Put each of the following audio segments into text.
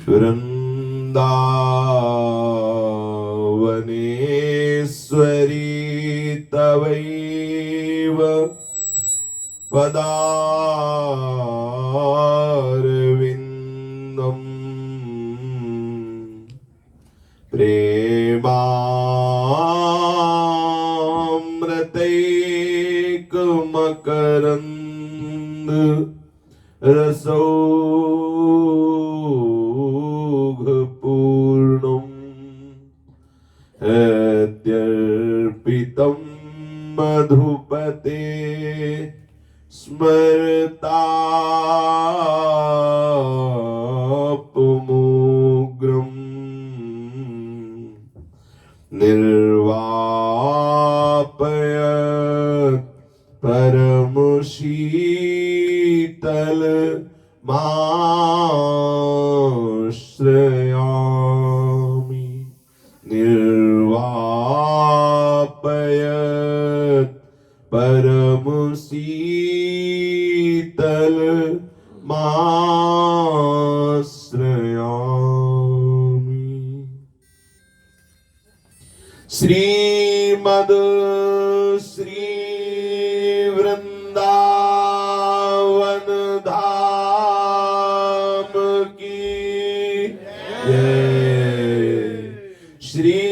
वृन्दावनेश्वरी तवैव पदारविन्दम् प्रेमामृतैकमकरन्द रसौघपूर्णम् अत्यर्पितं मधुपते स्मरतापमुग्रम् निर्वापयत् परमशीतल माश्रयामि निर्वापयत् परमशीतल माश्रयामि। श्रीमद् श्री वृंदावन धाम की जय। श्री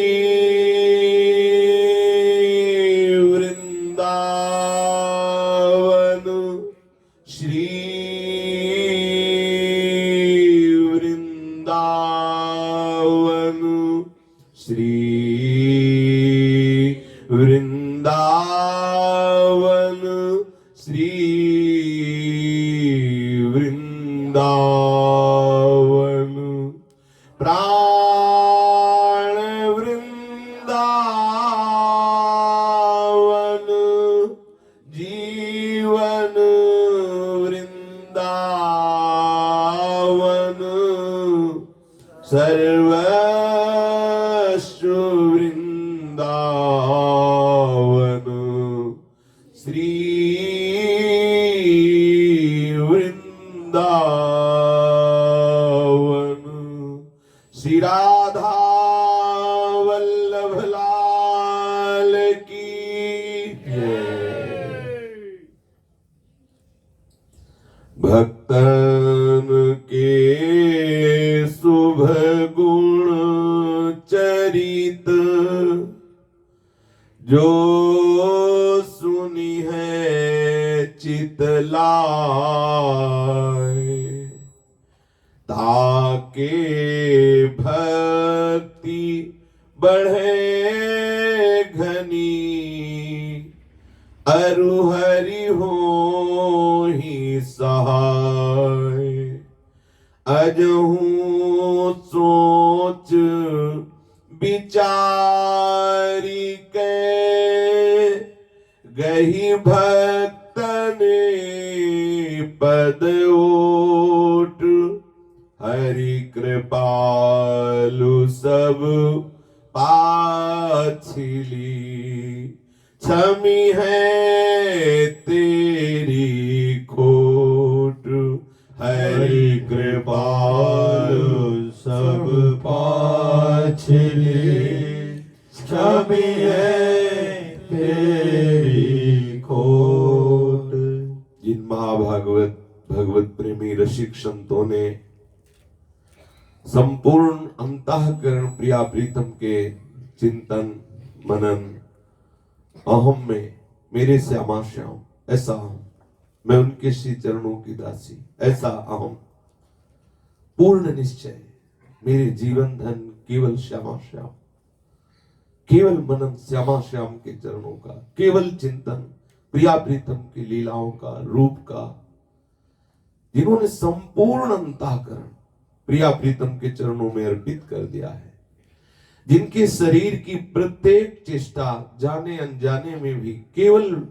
वृंदावन श्री वृंदावन श्री वृंदावन श्री वृंदावन प्राण वृंदावन जीवन वृंदावन सर्वस्व वृंदावन श्री वृंदावन। श्री राधा वल्लभ लाल की जय। भक्तन के शुभ गुण चरित जो सुनी है चितलाए ताके भक्ति बढ़े घनी अरु हरि हो ही सहाय। अजहूं सोच विचारी के गही भक्तने पद ओट हरि कृपालु सब पाछिली क्षमी है तेरी खोट। हरि कृपालु सब पाछिली क्षमी है तेरी खोट। जिन महाभागवत भगवत प्रेमी रसिक संतों ने संपूर्ण अंतःकरण प्रिया प्रीतम के चिंतन मनन अहम में मेरे श्यामा श्याम ऐसा हूं मैं उनके श्री चरणों की दासी ऐसा अहम पूर्ण निश्चय मेरे जीवन धन केवल श्यामा श्याम केवल मनन श्यामा श्याम के चरणों का केवल चिंतन प्रिया प्रीतम की लीलाओं का रूप का जिन्होंने संपूर्ण अंतःकरण प्रिया प्रीतम के चरणों में अर्पित कर दिया है। जिनके शरीर की प्रत्येक चेष्टा जाने अनजाने में भी केवल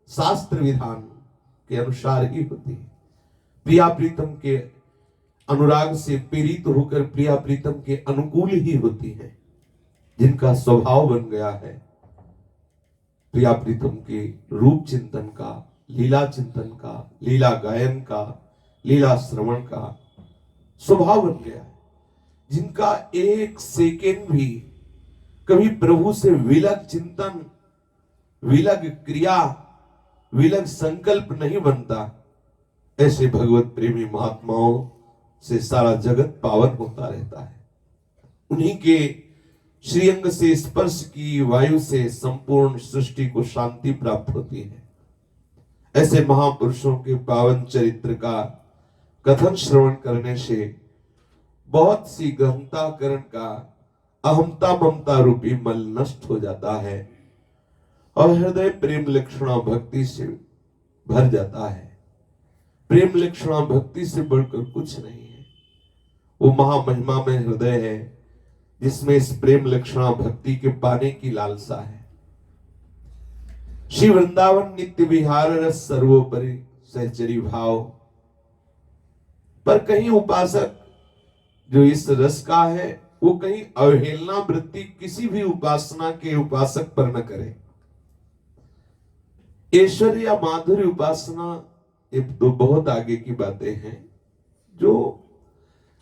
शास्त्र विधान के अनुसार ही होती है। प्रिया प्रीतम के अनुराग से प्रेरित होकर प्रिया प्रीतम के अनुकूल ही होती है। जिनका स्वभाव बन गया है प्रिया प्रीतम के रूप चिंतन का, लीला चिंतन का, लीला गायन का, लीला श्रवण का स्वभाव बन गया है। जिनका एक सेकेंड भी कभी प्रभु से विलग चिंतन, विलग क्रिया, विलग संकल्प नहीं बनता, ऐसे भगवत प्रेमी महात्माओं से सारा जगत पावन होता रहता है। उन्हीं के श्रीअंग से स्पर्श की वायु से संपूर्ण सृष्टि को शांति प्राप्त होती है। ऐसे महापुरुषों के पावन चरित्र का कथन श्रवण करने से बहुत सी गहनताकरण का अहमता ममता रूपी मल नष्ट हो जाता है और हृदय प्रेम लक्षणा भक्ति से भर जाता है। प्रेम लक्षणा भक्ति से बढ़कर कुछ नहीं है। वो महामहिमा में हृदय है जिसमें इस प्रेम लक्षणा भक्ति के पाने की लालसा है। श्री वृंदावन नित्य विहार रस सर्वोपरि सहचरी भाव। पर कहीं उपासक जो इस रस का है वो कहीं अवहेलना वृत्ति किसी भी उपासना के उपासक पर न करे। ऐश्वर्य या माधुर्य उपासना ये तो बहुत आगे की बातें हैं। जो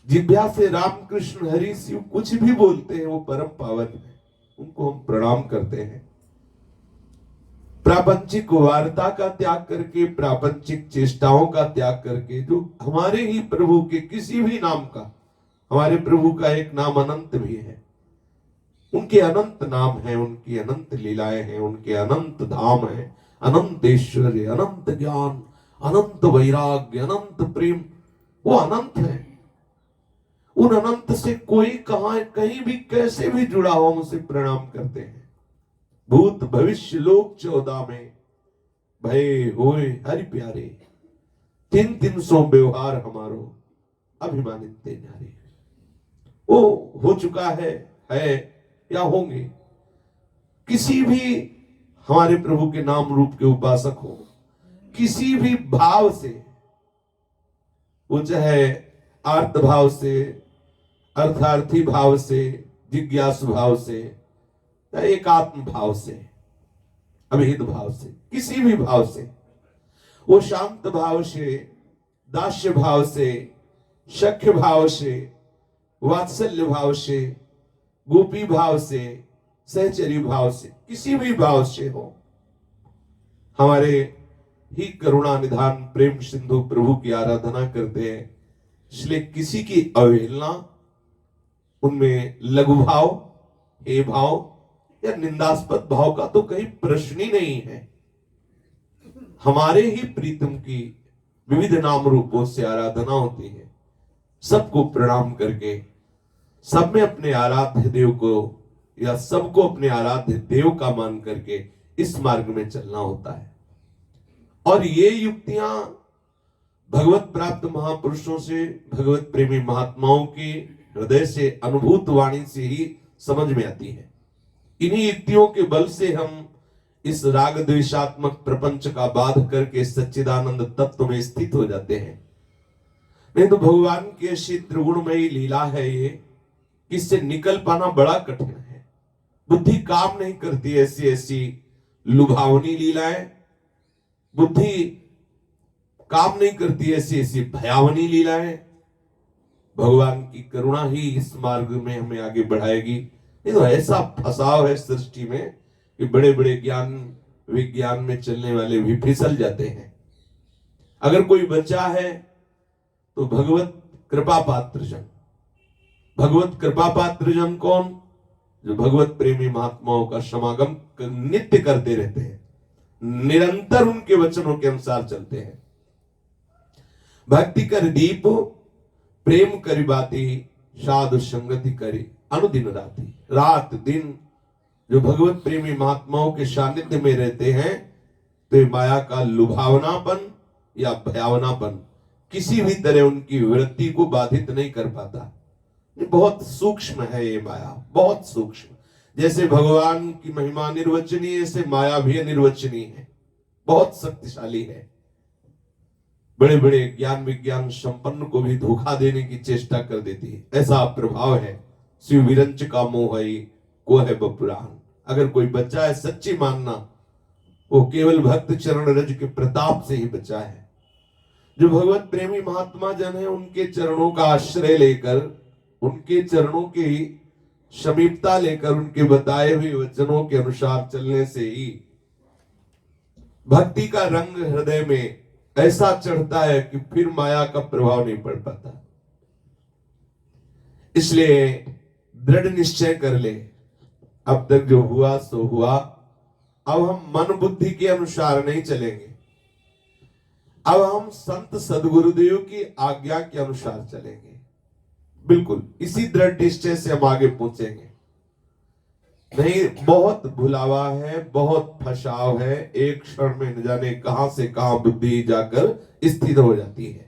जिभ्या से राम कृष्ण हरि शिव कुछ भी बोलते हैं वो परम पावन है, उनको हम प्रणाम करते हैं। प्रापंचिक वार्ता का त्याग करके, प्रापंचिक चेष्टाओं का त्याग करके, जो हमारे ही प्रभु के किसी भी नाम का, हमारे प्रभु का एक नाम अनंत भी है, उनके अनंत नाम है, उनकी अनंत लीलाएं हैं, उनके अनंत धाम है, अनंत ऐश्वर्य, अनंत ज्ञान, अनंत वैराग्य, अनंत प्रेम, वो अनंत है। उन अनंत से कोई कहां कहीं भी कैसे भी जुड़ा हो हम उसे प्रणाम करते हैं। भूत भविष्य लोक 14 में भय होए हरि प्यारे, 300 व्यवहार हमारो अभिमानित ते नारे। वो हो चुका है या होंगे। किसी भी हमारे प्रभु के नाम रूप के उपासक हो, किसी भी भाव से, वो चाहे आर्त भाव से, अर्थार्थी भाव से, जिज्ञासु भाव से, या एकात्म भाव से, अभिहित भाव से, किसी भी भाव से, वो शांत भाव से, दास्य भाव से, शक्य भाव से, वात्सल्य भाव से, गोपी भाव से, सहचरी भाव से, किसी भी भाव से हो, हमारे ही करुणा निधान प्रेम सिंधु प्रभु की आराधना करते हैं। इसलिए किसी की अवहेलना, उनमें लघु भाव, हे भाव या निंदास्पद भाव का तो कहीं प्रश्न ही नहीं है। हमारे ही प्रीतम की विविध नाम रूपों से आराधना होती है। सबको प्रणाम करके, सब में अपने आराध्य देव को या सबको अपने आराध्य देव का मान करके इस मार्ग में चलना होता है। और ये युक्तियां भगवत प्राप्त महापुरुषों से, भगवत प्रेमी महात्माओं की हृदय से, अनुभूत वाणी से ही समझ में आती है। इन्हीं युक्तियों के बल से हम इस राग द्वेषात्मक प्रपंच का बाध करके सच्चिदानंद तत्व में स्थित हो जाते हैं। नहीं तो भगवान की ऐसी त्रिगुणमयी लीला है ये, इससे निकल पाना बड़ा कठिन है। बुद्धि काम नहीं करती ऐसी ऐसी लुभावनी लीलाएं, बुद्धि काम नहीं करती ऐसी ऐसी भयावनी लीलाएं। भगवान की करुणा ही इस मार्ग में हमें आगे बढ़ाएगी। नहीं तो ऐसा फसाव है सृष्टि में कि बड़े बड़े ज्ञान विज्ञान में चलने वाले भी फिसल जाते हैं। अगर कोई बचा है तो भगवत कृपा पात्र जन। भगवत कृपा पात्र जन कौन? जो भगवत प्रेमी महात्माओं का समागम नित्य करते रहते हैं, निरंतर उनके वचनों के अनुसार चलते हैं। भक्ति कर दीप प्रेम करी बाती, साधु संगति करी अनुदिन राती। रात दिन जो भगवत प्रेमी महात्माओं के सानिध्य में रहते हैं तो माया का लुभावनापन या भयावनापन किसी भी तरह उनकी वृत्ति को बाधित नहीं कर पाता। ये बहुत सूक्ष्म है ये माया, बहुत सूक्ष्म। जैसे भगवान की महिमा निर्वचनीय, ऐसे माया भी निर्वचनीय है, बहुत शक्तिशाली है। बड़े बड़े ज्ञान विज्ञान संपन्न को भी धोखा देने की चेष्टा कर देती है, ऐसा प्रभाव है। शिव विरंच का मोह है को है बपुरान। अगर कोई बच्चा है सच्ची मानना, वो केवल भक्त चरण रज के प्रताप से ही बचा है। जो भगवत प्रेमी महात्मा जन है उनके चरणों का आश्रय लेकर उनके चरणों की समीपता लेकर उनके बताए हुए वचनों के अनुसार चलने से ही भक्ति का रंग हृदय में ऐसा चढ़ता है कि फिर माया का प्रभाव नहीं पड़ पाता। इसलिए दृढ़ निश्चय कर ले, अब तक जो हुआ सो हुआ, अब हम मन बुद्धि के अनुसार नहीं चलेंगे, अब हम संत सदगुरुदेव की आज्ञा के अनुसार चलेंगे। बिल्कुल इसी दृढ़ निश्चय से हम आगे पहुंचेंगे। नहीं, बहुत भुलावा है, बहुत फसाव है, एक क्षण में न जाने कहां से कहां बुद्धि जाकर स्थिर हो जाती है।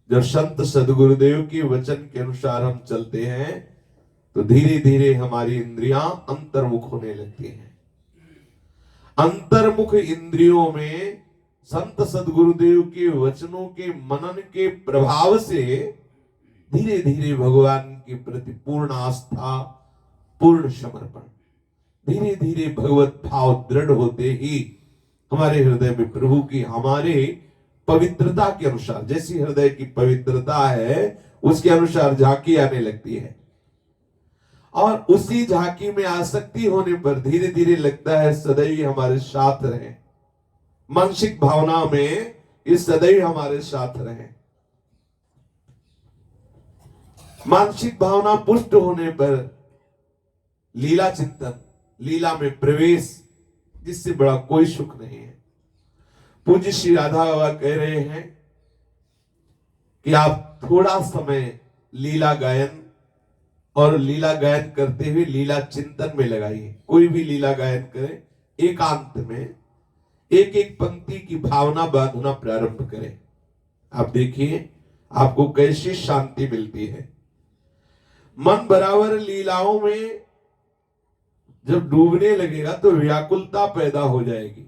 जब संत सदगुरुदेव की वचन के अनुसार हम चलते हैं तो धीरे धीरे हमारी इंद्रियां अंतर्मुख होने लगती हैं। अंतर्मुख इंद्रियों में संत सदगुरुदेव के वचनों के मनन के प्रभाव से धीरे धीरे भगवान के प्रति पूर्ण आस्था, पूर्ण समर्पण, धीरे धीरे भगवत भाव दृढ़ होते ही हमारे हृदय में प्रभु की हमारे पवित्रता के अनुसार, जैसी हृदय की पवित्रता है उसके अनुसार झांकी आने लगती है। और उसी झांकी में आसक्ति होने पर धीरे धीरे लगता है सदैव हमारे साथ रहे, मानसिक भावना में इस सदैव हमारे साथ रहे। मानसिक भावना पुष्ट होने पर लीला चिंतन, लीला में प्रवेश, जिससे बड़ा कोई सुख नहीं है। पूज्य श्री राधा बाबा कह रहे हैं कि आप थोड़ा समय लीला गायन और लीला गायन करते हुए लीला चिंतन में लगाइए। कोई भी लीला गायन करें, एकांत में एक एक पंक्ति की भावना बांधना प्रारंभ करें। आप देखिए आपको कैसी शांति मिलती है। मन बराबर लीलाओं में जब डूबने लगेगा तो व्याकुलता पैदा हो जाएगी।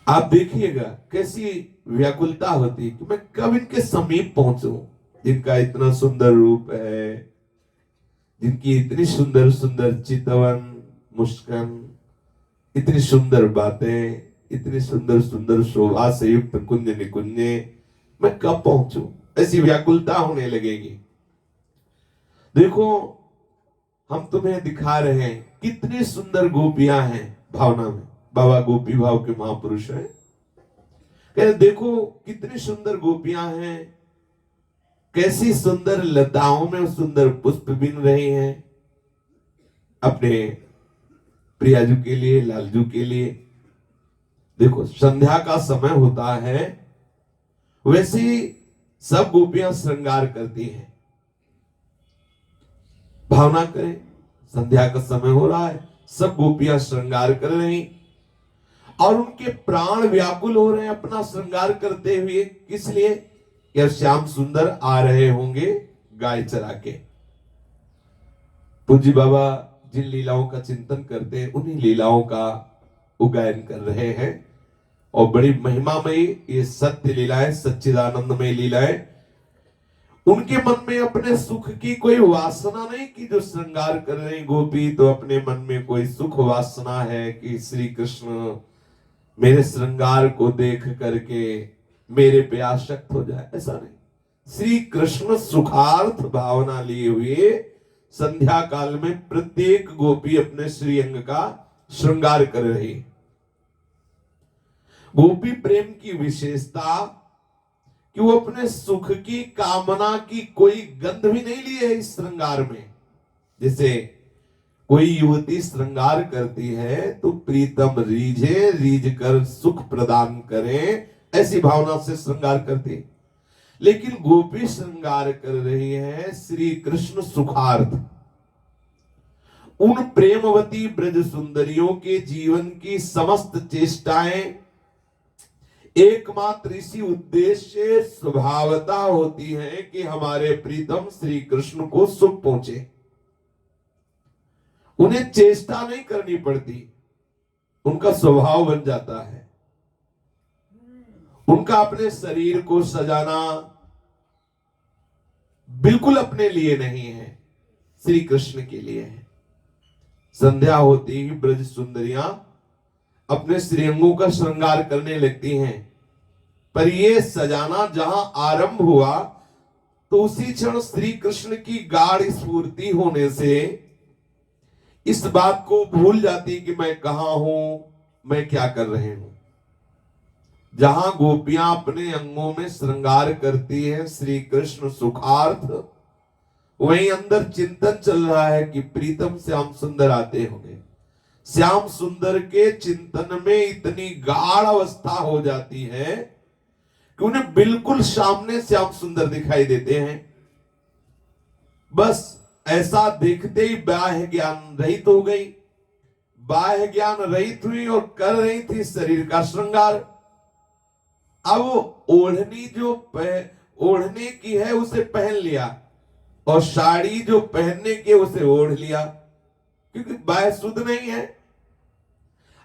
आप देखिएगा कैसी व्याकुलता होती है कि मैं कब इनके समीप पहुंचूं, जिनका इतना सुंदर रूप है, जिनकी इतनी सुंदर सुंदर चितवन मुस्कान, इतनी सुंदर बातें, इतनी सुंदर सुंदर शोभा से युक्त कुंज निकुंजे, मैं कब पहुंचूं, ऐसी व्याकुलता होने लगेगी। देखो हम तुम्हें दिखा रहे हैं कितनी सुंदर गोपियां हैं भावना में। बाबा गोपी भाव के महापुरुष हैं, कहते देखो कितनी सुंदर गोपियां हैं, कैसी सुंदर लताओं में सुंदर पुष्प बिन रहे हैं अपने प्रियाजू के लिए, लालजू के लिए। देखो संध्या का समय होता है, वैसे सब गोपियां श्रृंगार करती हैं। भावना करें, संध्या का समय हो रहा है, सब गोपियां श्रृंगार कर रही और उनके प्राण व्याकुल हो रहे हैं अपना श्रृंगार करते हुए। किस लिए? कि श्याम सुंदर आ रहे होंगे गाय चरा के। पूज्य बाबा जिन लीलाओं का चिंतन करते हैं उन्हीं लीलाओं का उगायन कर रहे हैं और बड़ी महिमामयी ये सत्य लीलाएं, सच्चिदानंदमय लीलाएं। उनके मन में अपने सुख की कोई वासना नहीं कि जो श्रृंगार कर रहे गोपी तो अपने मन में कोई सुख वासना है कि श्री कृष्ण मेरे श्रृंगार को देख करके मेरे पे आसक्त हो जाए, ऐसा नहीं। श्री कृष्ण सुखार्थ भावना लिए हुए संध्या काल में प्रत्येक गोपी अपने श्री अंग का श्रृंगार कर रही। गोपी प्रेम की विशेषता कि वो अपने सुख की कामना की कोई गंध भी नहीं लिए है इस श्रृंगार में। जैसे कोई युवती श्रृंगार करती है तो प्रीतम रीझे, रीझ कर सुख प्रदान करे, ऐसी भावना से श्रृंगार करती। लेकिन गोपी श्रृंगार कर रही है श्री कृष्ण सुखार्थ। उन प्रेमवती ब्रज सुंदरियों के जीवन की समस्त चेष्टाएं एकमात्र इसी उद्देश्य स्वभावता होती है कि हमारे प्रीतम श्री कृष्ण को सुख पहुंचे। उन्हें चेष्टा नहीं करनी पड़ती, उनका स्वभाव बन जाता है। उनका अपने शरीर को सजाना बिल्कुल अपने लिए नहीं है, श्री कृष्ण के लिए है। संध्या होती ही ब्रज सुंदरियां अपने श्रीअंगों का श्रृंगार करने लगती हैं। पर ये सजाना जहां आरंभ हुआ तो उसी क्षण श्री कृष्ण की गाढ़ स्फूर्ति होने से इस बात को भूल जाती कि मैं कहां हूं, मैं क्या कर रहे हूं। जहां गोपियां अपने अंगों में श्रृंगार करती हैं श्री कृष्ण सुखार्थ, वहीं अंदर चिंतन चल रहा है कि प्रीतम श्याम सुंदर आते होंगे। श्याम सुंदर के चिंतन में इतनी गाढ़ अवस्था हो जाती है कि उन्हें बिल्कुल सामने श्याम सुंदर दिखाई देते हैं। बस ऐसा देखते ही बाह्य ज्ञान रहित हो गई, बाह्य ज्ञान रहित हुई और कर रही थी शरीर का श्रृंगार। अब ओढ़नी जो ओढ़ने की है उसे पहन लिया और साड़ी जो पहनने की उसे ओढ़ लिया, क्योंकि बाह्य शुद्ध नहीं है।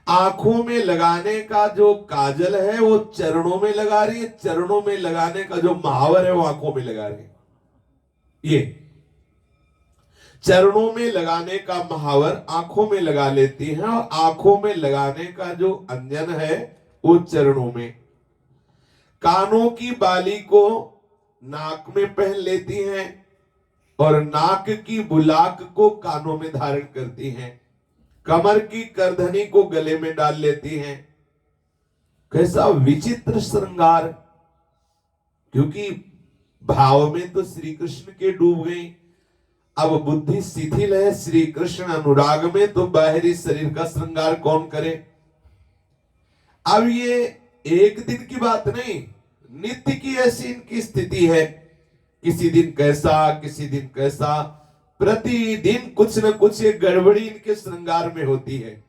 आंखों में लगाने का जो काजल है वो चरणों में लगा रही है, चरणों में लगाने का जो महावर है वो आंखों में लगा रही है। ये चरणों में लगाने का महावर आंखों में लगा लेती हैं और आंखों में लगाने का जो अंजन है वो चरणों में। कानों की बाली को नाक में पहन लेती हैं और नाक की बुलाक को कानों में धारण करती हैं। कमर की करधनी को गले में डाल लेती हैं। कैसा विचित्र श्रृंगार, क्योंकि भाव में तो श्री कृष्ण के डूब गई। अब बुद्धि शिथिल है, श्री कृष्ण अनुराग में, तो बाहरी शरीर का श्रृंगार कौन करे। अब ये एक दिन की बात नहीं, नित्य की ऐसी इनकी स्थिति है। किसी दिन कैसा, किसी दिन कैसा, प्रतिदिन कुछ न कुछ एक गड़बड़ी इनके श्रृंगार में होती है।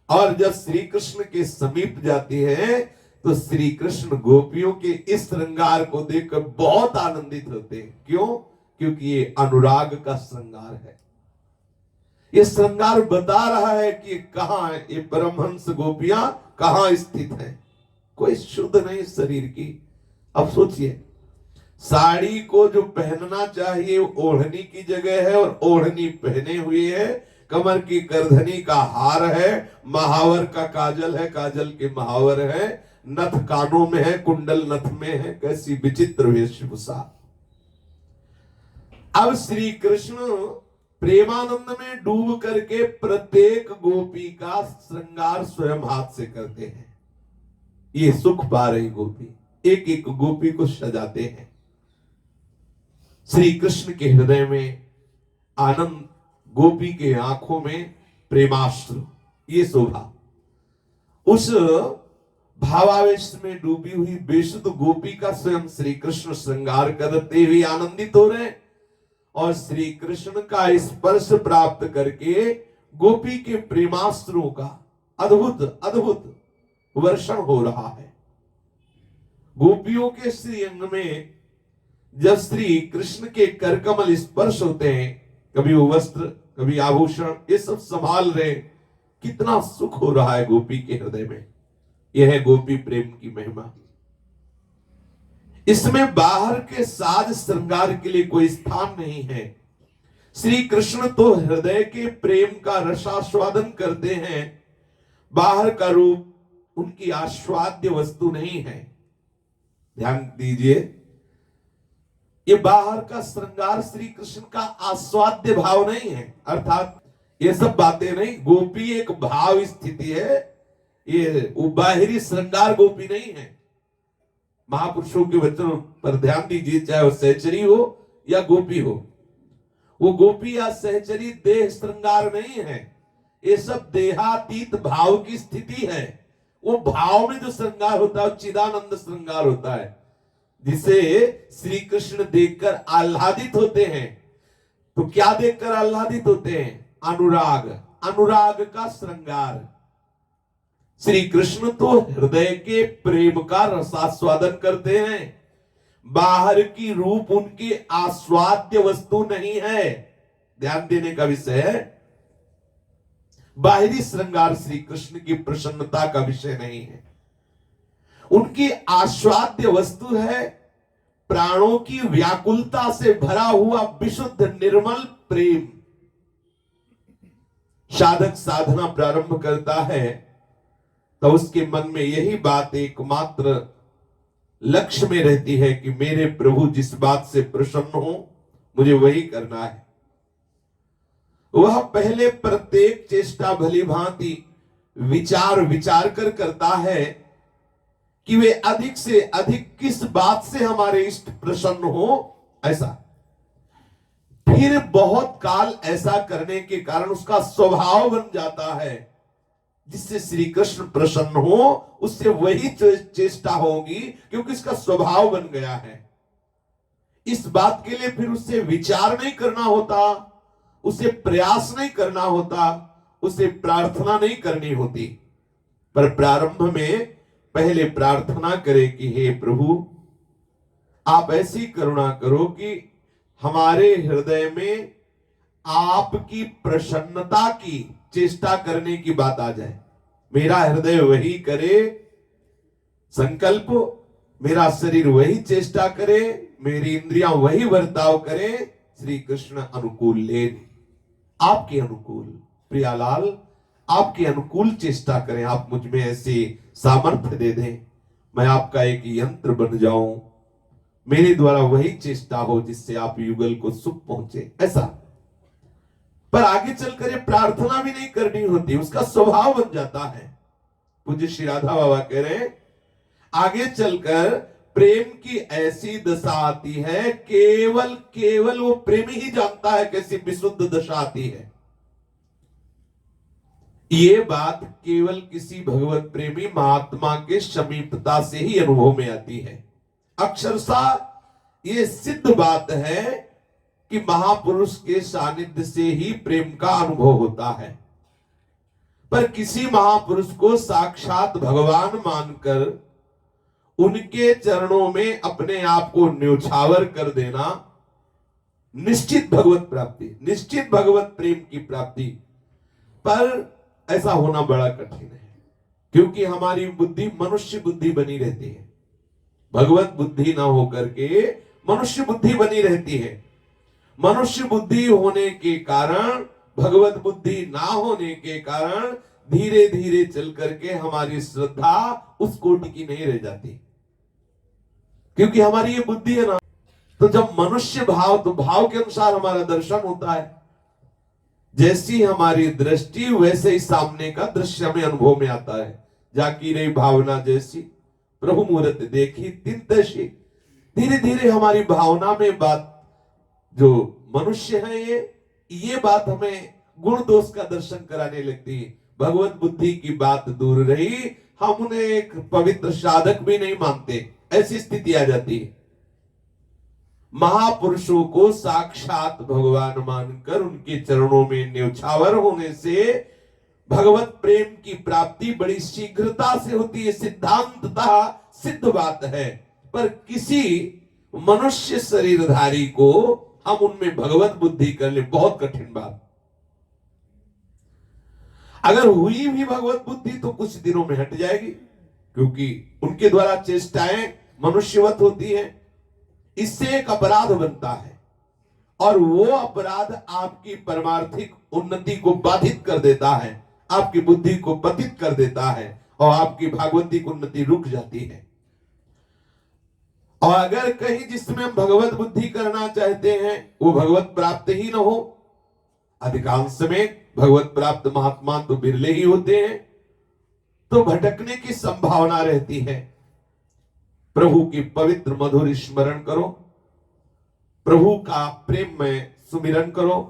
और जब श्री कृष्ण के समीप जाती है तो श्री कृष्ण गोपियों के इस श्रृंगार को देखकर बहुत आनंदित होते हैं। क्यों? क्योंकि ये अनुराग का श्रृंगार है। ये श्रृंगार बता रहा है कि कहां है ये परमहंस गोपियां, कहां स्थित है। कोई शुद्ध नहीं शरीर की। अब सोचिए, साड़ी को जो पहनना चाहिए ओढ़नी की जगह है और ओढ़नी पहने हुए है, कमर की करधनी का हार है, महावर का काजल है, काजल के महावर है, नथ कानों में है, कुंडल नथ में है। कैसी विचित्र वेशभूषा। अब श्री कृष्ण प्रेमानंद में डूब करके प्रत्येक गोपी का श्रृंगार स्वयं हाथ से करते हैं। ये सुख पा रही गोपी एक एक गोपी को सजाते हैं। श्री कृष्ण के हृदय में आनंद, गोपी के आंखों में प्रेमाश्रु, ये शोभा। उस भावावेश में डूबी हुई बेसुध गोपी का स्वयं श्री कृष्ण श्रृंगार करते हुए आनंदित हो रहे और श्री कृष्ण का स्पर्श प्राप्त करके गोपी के प्रेमाश्रुओं का अद्भुत अद्भुत वर्षण हो रहा है। गोपियों के श्री अंग में जब श्री कृष्ण के करकमल स्पर्श होते हैं, कभी वो वस्त्र, कभी आभूषण, ये सब संभाल रहे, कितना सुख हो रहा है गोपी के हृदय में। यह है गोपी प्रेम की महिमा। इसमें बाहर के साज श्रृंगार के लिए कोई स्थान नहीं है। श्री कृष्ण तो हृदय के प्रेम का रसास्वादन करते हैं, बाहर का रूप उनकी आस्वाद्य वस्तु नहीं है। ध्यान दीजिए, ये बाहर का श्रृंगार श्री कृष्ण का आस्वाद्य भाव नहीं है, अर्थात ये सब बातें नहीं। गोपी एक भाव स्थिति है, ये वो बाहरी श्रृंगार गोपी नहीं है। महापुरुषों के वचनों पर ध्यान दीजिए, चाहे वो सहचरी हो या गोपी हो, वो गोपी या सहचरी देह श्रृंगार नहीं है। ये सब देहातीत भाव की स्थिति है। वो भाव में जो श्रृंगार होता है वो चिदानंद श्रृंगार होता है, जिसे श्री कृष्ण देखकर आह्लादित होते हैं। तो क्या देखकर आह्लादित होते हैं? अनुराग, अनुराग का श्रृंगार। श्री कृष्ण तो हृदय के प्रेम का रसास्वादन करते हैं, बाहर की रूप उनकी आस्वाद्य वस्तु नहीं है। ध्यान देने का विषय है, बाहरी श्रृंगार श्री कृष्ण की प्रसन्नता का विषय नहीं है। उनकी आस्वाद्य वस्तु है प्राणों की व्याकुलता से भरा हुआ विशुद्ध निर्मल प्रेम। साधक साधना प्रारंभ करता है तो उसके मन में यही बात एकमात्र लक्ष्य में रहती है कि मेरे प्रभु जिस बात से प्रसन्न हो मुझे वही करना है। वह पहले प्रत्येक चेष्टा भली भांति विचार विचार कर करता है कि वे अधिक से अधिक किस बात से हमारे इष्ट प्रसन्न हो। ऐसा फिर बहुत काल ऐसा करने के कारण उसका स्वभाव बन जाता है, जिससे श्री कृष्ण प्रसन्न हो उससे वही चेष्टा होगी, क्योंकि इसका स्वभाव बन गया है। इस बात के लिए फिर उससे विचार नहीं करना होता, उसे प्रयास नहीं करना होता, उसे प्रार्थना नहीं करनी होती। पर प्रारंभ में पहले प्रार्थना करे कि हे प्रभु, आप ऐसी करुणा करो कि हमारे हृदय में आपकी प्रसन्नता की चेष्टा करने की बात आ जाए। मेरा हृदय वही करे संकल्प, मेरा शरीर वही चेष्टा करे, मेरी इंद्रियां वही बर्ताव करे, श्री कृष्ण अनुकूल ले, आपके अनुकूल प्रियालाल, आपके अनुकूल चेष्टा करें। आप मुझ में ऐसे सामर्थ्य दे दें, मैं आपका एक यंत्र बन जाऊं, मेरे द्वारा वही चेष्टा हो जिससे आप युगल को सुख पहुंचे। ऐसा पर आगे चलकर ये प्रार्थना भी नहीं करनी होती, उसका स्वभाव बन जाता है। पूज्य श्री राधा बाबा कह रहे हैं आगे चलकर प्रेम की ऐसी दशा आती है, केवल केवल वो प्रेमी ही जानता है कैसी विशुद्ध दशा आती है। ये बात केवल किसी भगवत प्रेमी महात्मा के समीपता से ही अनुभव में आती है। अक्षरशः ये सिद्ध बात है कि महापुरुष के सानिध्य से ही प्रेम का अनुभव होता है। पर किसी महापुरुष को साक्षात भगवान मानकर उनके चरणों में अपने आप को न्योछावर कर देना निश्चित भगवत प्राप्ति, निश्चित भगवत प्रेम की प्राप्ति। पर ऐसा होना बड़ा कठिन है, क्योंकि हमारी बुद्धि मनुष्य बुद्धि बनी रहती है, भगवत बुद्धि ना होकर के मनुष्य बुद्धि बनी रहती है। मनुष्य बुद्धि होने के कारण, भगवत बुद्धि ना होने के कारण धीरे धीरे चल करके हमारी श्रद्धा उस कोटि की नहीं रह जाती, क्योंकि हमारी ये बुद्धि है ना। तो जब मनुष्य भाव, तो भाव के अनुसार हमारा दर्शन होता है। जैसी हमारी दृष्टि वैसे ही सामने का दृश्य हमें अनुभव में आता है। जाकी रही भावना जैसी प्रभु मूर्त देखी तिन तैसी। धीरे धीरे हमारी भावना में बात, जो मनुष्य है ये बात हमें गुण दोष का दर्शन कराने लगती है। भगवत बुद्धि की बात दूर रही, हम उन्हें एक पवित्र साधक भी नहीं मानते, ऐसी स्थिति आ जाती है। महापुरुषों को साक्षात भगवान मानकर उनके चरणों में न्योछावर होने से भगवत प्रेम की प्राप्ति बड़ी शीघ्रता से होती है, सिद्धांततः सिद्ध बात है। पर किसी मनुष्य शरीरधारी को हम उनमें भगवत बुद्धि कर ले, बहुत कठिन बात। अगर हुई भी भगवत बुद्धि तो कुछ दिनों में हट जाएगी, क्योंकि उनके द्वारा चेष्टाएं मनुष्यवत होती हैं। इससे एक अपराध बनता है, और वो अपराध आपकी परमार्थिक उन्नति को बाधित कर देता है, आपकी बुद्धि को पतित कर देता है, और आपकी भागवतिक उन्नति रुक जाती है। और अगर कहीं जिसमें हम भगवत बुद्धि करना चाहते हैं वो भगवत प्राप्त ही न हो, अधिकांश में भगवत प्राप्त महात्मा तो बिरले ही होते हैं, तो भटकने की संभावना रहती है। प्रभु की पवित्र मधुर स्मरण करो, प्रभु का प्रेम में सुमिरन करो,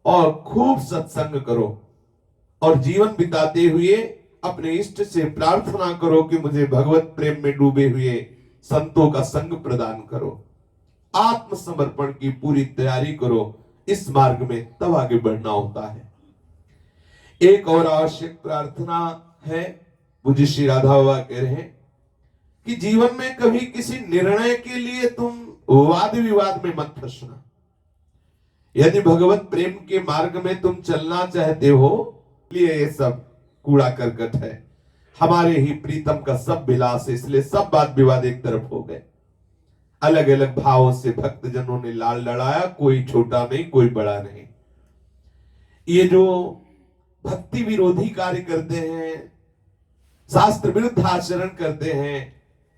और खूब सत्संग करो, और जीवन बिताते हुए अपने इष्ट से प्रार्थना करो कि मुझे भगवत प्रेम में डूबे हुए संतों का संग प्रदान करो। आत्मसमर्पण की पूरी तैयारी करो, इस मार्ग में तब आगे बढ़ना होता है। एक और आवश्यक प्रार्थना है, पूज्य श्री राधा बाबा कह रहे हैं कि जीवन में कभी किसी निर्णय के लिए तुम वाद विवाद में मत फंसना। यदि भगवत प्रेम के मार्ग में तुम चलना चाहते हो, लिए ये सब कूड़ा करकट है, हमारे ही प्रीतम का सब विलास है, इसलिए सब वाद विवाद एक तरफ हो गए। अलग अलग भावों से भक्त जनों ने लाल लड़ाया, कोई छोटा नहीं कोई बड़ा नहीं। ये जो भक्ति विरोधी कार्य करते हैं, शास्त्र विरुद्ध आचरण करते हैं,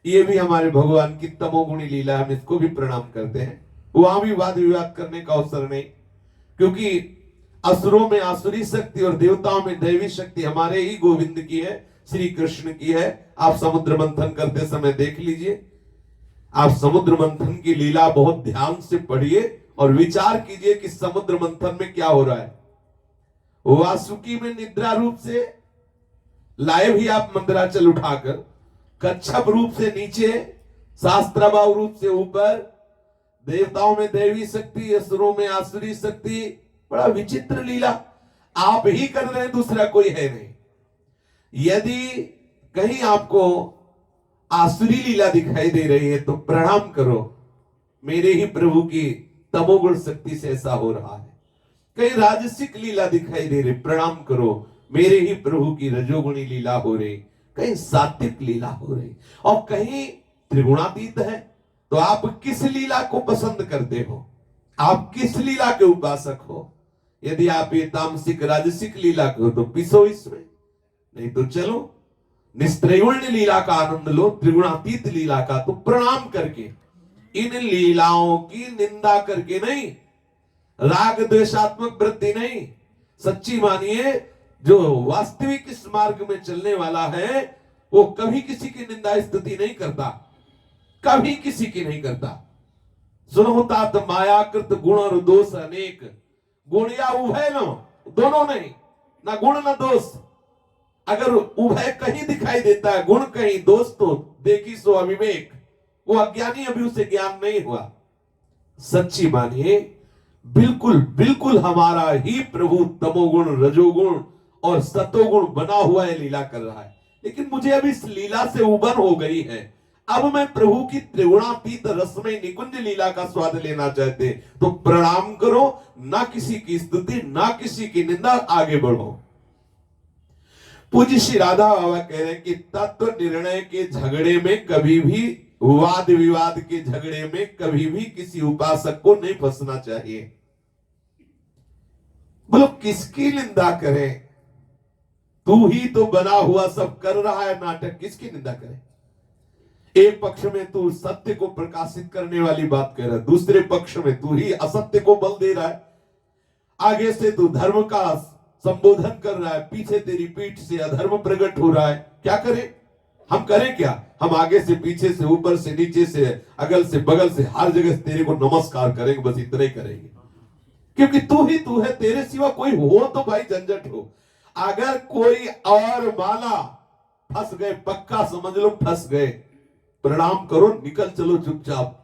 ये भी हमारे भगवान की तमोगुणी लीला, हम इसको भी प्रणाम करते हैं। वहां भी वाद विवाद करने का अवसर नहीं, क्योंकि असुरों में आसुरी शक्ति और देवताओं में दैवी शक्ति हमारे ही गोविंद की है, श्री कृष्ण की है। आप समुद्र मंथन करते समय देख लीजिए, आप समुद्र मंथन की लीला बहुत ध्यान से पढ़िए और विचार कीजिए कि समुद्र मंथन में क्या हो रहा है। वासुकी में निद्रा रूप से लाए भी आप मंदराचल उठाकर, कच्छप रूप से नीचे, शास्त्राभाव रूप से ऊपर, देवताओं में दैवी शक्ति, असुरों में आसुरी शक्ति, बड़ा विचित्र लीला आप ही कर रहे हैं, दूसरा कोई है नहीं। यदि कहीं आपको आसुरी लीला दिखाई दे रही है तो प्रणाम करो, मेरे ही प्रभु की तमोगुण शक्ति से ऐसा हो रहा है। कहीं राजसिक लीला दिखाई दे रही, प्रणाम करो, मेरे ही प्रभु की रजोगुणी लीला हो रही, कहीं सात्विक लीला हो रही, और कहीं त्रिगुणातीत है। तो आप किस लीला को पसंद करते हो? आप किस लीला के उपासक हो? यदि आप ये तामसिक राजसिक लीला को, तो पिसो इसमें, नहीं तो चलो निस्त्रैगुण्य लीला का आनंद लो, त्रिगुणातीत लीला का। तो प्रणाम करके, इन लीलाओं की निंदा करके नहीं, राग द्वेषात्मक वृत्ति नहीं, सच्ची मानिए जो वास्तविक इस मार्ग में चलने वाला है वो कभी किसी की निंदा स्तुति नहीं करता, कभी किसी की नहीं करता। सुनो तात मायाकृत गुण और दोष अनेक, गुण या उभय न, दोनों नहीं, ना गुण ना दोष। अगर उभय कहीं दिखाई देता है, गुण कहीं, दोष, तो देखी सो अविवेक, वो अज्ञानी, अभी उसे ज्ञान नहीं हुआ। सच्ची मानिए बिल्कुल बिल्कुल हमारा ही प्रभु तमोगुण, रजोगुण और सतोगुण बना हुआ है, लीला कर रहा है। लेकिन मुझे अब इस लीला से उबर हो गई है, अब मैं प्रभु की त्रिगुणातीत रसमय निकुंज लीला का स्वाद लेना चाहते, तो प्रणाम करो, ना किसी की स्तुति, ना किसी की निंदा, आगे बढ़ो। पूज्य श्री राधा बाबा कह रहे हैं कि तत्व निर्णय के झगड़े में कभी भी, वाद विवाद के झगड़े में कभी भी किसी उपासक को नहीं फंसना चाहिए। बोलो किसकी निंदा करें? तू ही तो बना हुआ सब कर रहा है नाटक, किसकी निंदा करें? एक पक्ष में तू सत्य को प्रकाशित करने वाली बात कह रहा है, दूसरे पक्ष में तू ही असत्य को बल दे रहा है। आगे से तू धर्म का संबोधन कर रहा है, पीछे तेरी पीठ से अधर्म प्रकट हो रहा है। क्या करें? हम करें क्या? हम आगे से, पीछे से, ऊपर से, नीचे से, अगल से, बगल से, हर जगह से तेरे को नमस्कार करेंगे, बस इतना ही करेंगे, क्योंकि तू ही तू है, तेरे सिवा कोई हो तो भाई झंझट हो। अगर कोई और माला, फंस गए, पक्का समझ लो फंस गए, प्रणाम करो, निकल चलो चुपचाप,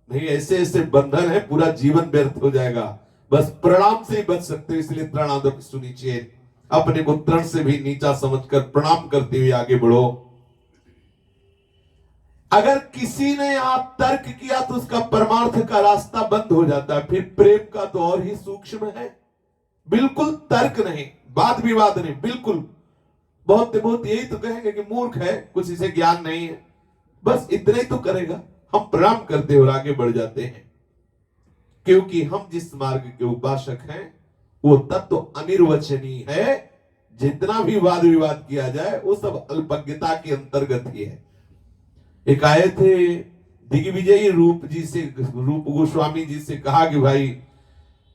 नहीं ऐसे ऐसे बंधन है, पूरा जीवन व्यर्थ हो जाएगा। बस प्रणाम से ही बच सकते हो, इसलिए त्रणादप सुनिए, अपने को तृण से भी नीचा समझकर प्रणाम करते हुए आगे बढ़ो। अगर किसी ने यहां तर्क किया तो उसका परमार्थ का रास्ता बंद हो जाता है। फिर प्रेम का तो और ही सूक्ष्म है, बिल्कुल तर्क नहीं, वाद विवाद नहीं, बिल्कुल। बहुत यही तो कहेंगे कि मूर्ख है, कुछ इसे ज्ञान नहीं है, बस इतना ही तो करेगा। हम प्रणाम करते और आगे बढ़ जाते हैं, क्योंकि हम जिस मार्ग के उपासक हैं वो तत्व तो अनिर्वचनीय है। जितना भी वाद विवाद किया जाए वो सब अल्पज्ञता के अंतर्गत ही है। एक आए थे दिग्विजयी रूप जी से, रूप गोस्वामी जी से कहा कि भाई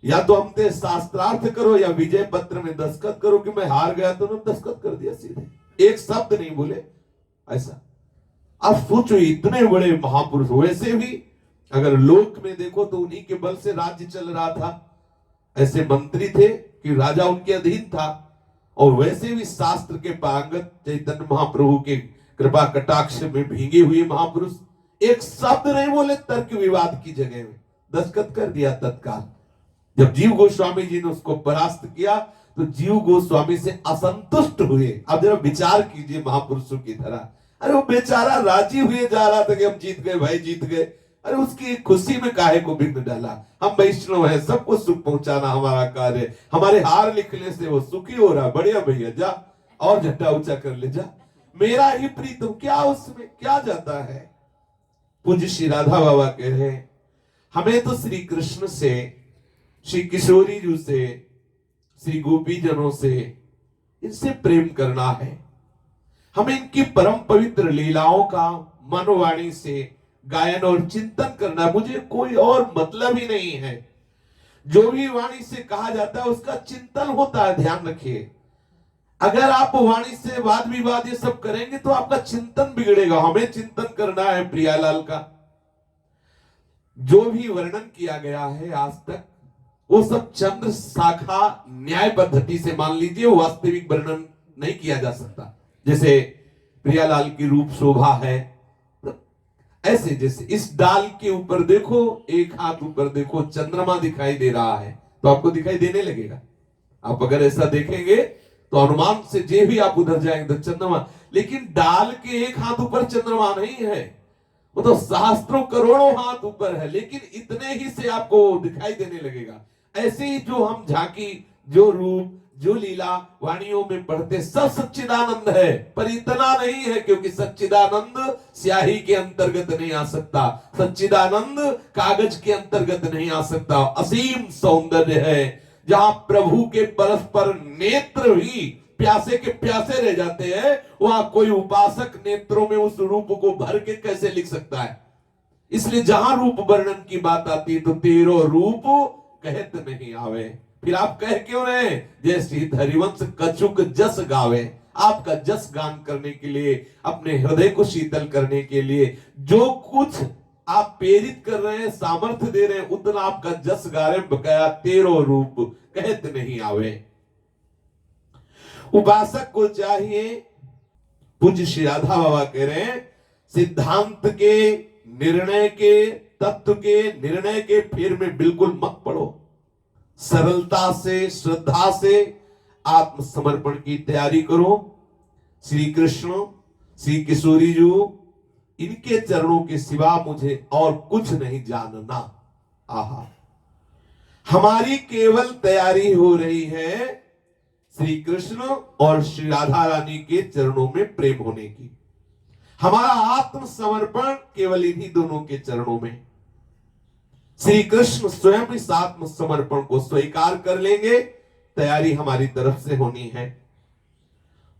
या तो हमसे शास्त्रार्थ करो या विजय पत्र में दस्तखत करो, कि मैं हार गया तो उन्होंने दस्तखत कर दिया सीधे, एक शब्द नहीं बोले। ऐसा आप सोचो, इतने बड़े महापुरुष, वैसे भी अगर लोक में देखो तो उन्हीं के बल से राज्य चल रहा था। ऐसे मंत्री थे कि राजा उनके अधीन था, और वैसे भी शास्त्र के पांगत चैतन्य महाप्रभु के कृपा कटाक्ष में भीगे हुए महापुरुष एक शब्द नहीं बोले, तर्क विवाद की जगह में दस्तखत कर दिया तत्काल। जब जीव गोस्वामी जी ने उसको परास्त किया तो जीव गोस्वामी से असंतुष्ट हुए। अब जरा विचार कीजिए महापुरुषों की तरह, अरे वो बेचारा राजी हुए जा रहा था कि हम जीत गए भाई, जीत गए, अरे उसकी खुशी में काहे को विघ्न डाला? हम वैष्णव हैं, सबको सुख पहुंचाना हमारा कार्य, हमारे हार लिखने से वो सुखी हो रहा, बढ़िया भैया, जा और झट्टा ऊंचा कर ले, जा, मेरा ही प्रीतम, क्या उसमें क्या जाता है? पूज्य श्री राधा बाबा कह रहे हैं हमें तो श्री कृष्ण से, श्री किशोरी जी से, श्री गोपी जनों से, इनसे प्रेम करना है। हमें इनकी परम पवित्र लीलाओं का मनोवाणी से गायन और चिंतन करना। मुझे कोई और मतलब ही नहीं है। जो भी वाणी से कहा जाता है उसका चिंतन होता है, ध्यान रखिए। अगर आप वाणी से वाद विवाद ये सब करेंगे तो आपका चिंतन बिगड़ेगा। हमें चिंतन करना है प्रियालाल का। जो भी वर्णन किया गया है आज तक वो सब चंद्र शाखा न्याय पद्धति से मान लीजिए, वास्तविक वर्णन नहीं किया जा सकता। जैसे प्रियालाल की रूप शोभा है, ऐसे जैसे इस डाल के ऊपर देखो, एक हाथ ऊपर देखो, चंद्रमा दिखाई दे रहा है तो आपको दिखाई देने लगेगा। आप अगर ऐसा देखेंगे तो अनुमान से जे भी आप उधर जाएंगे तो चंद्रमा, लेकिन डाल के एक हाथ ऊपर चंद्रमा नहीं है, वो तो सहस्त्रों करोड़ों हाथ ऊपर है, लेकिन इतने ही से आपको दिखाई देने लगेगा। ऐसे ही जो हम झांकी, जो रूप, जो लीला वाणियों में पढ़ते सब सच्चिदानंद है, पर इतना नहीं है, क्योंकि सच्चिदानंद स्याही के अंतर्गत नहीं आ सकता, सच्चिदानंद कागज के अंतर्गत नहीं आ सकता। असीम सौंदर्य है जहां प्रभु के परस्पर नेत्र भी प्यासे के प्यासे रह जाते हैं, वहां कोई उपासक नेत्रों में उस रूप को भर के कैसे लिख सकता है। इसलिए जहां रूप वर्णन की बात आती है तो तेरो रूप कहत नहीं आवे। फिर आप कह क्यों रहे, जैसे हरिवंश कछुक जस गावे। आपका जस गान करने के लिए, अपने हृदय को शीतल करने के लिए जो कुछ आप प्रेरित कर रहे हैं, सामर्थ्य दे रहे हैं, उतना आपका जस गा रहे हैं। बकाया तेरो रूप कहत नहीं आवे। उपासक को चाहिए, पूज्य श्री राधा बाबा कह रहे हैं, सिद्धांत के, निर्णय के, तत्व के, निर्णय के फेर में बिल्कुल मत पड़ो। सरलता से, श्रद्धा से आत्मसमर्पण की तैयारी करो। श्री कृष्ण, श्री किशोरी जी, इनके चरणों के सिवा मुझे और कुछ नहीं जानना। आहा, हमारी केवल तैयारी हो रही है श्री कृष्ण और श्री राधा रानी के चरणों में प्रेम होने की। हमारा आत्मसमर्पण केवल इन्हीं दोनों के चरणों में। श्री कृष्ण स्वयं इस आत्मसमर्पण को स्वीकार कर लेंगे, तैयारी हमारी तरफ से होनी है।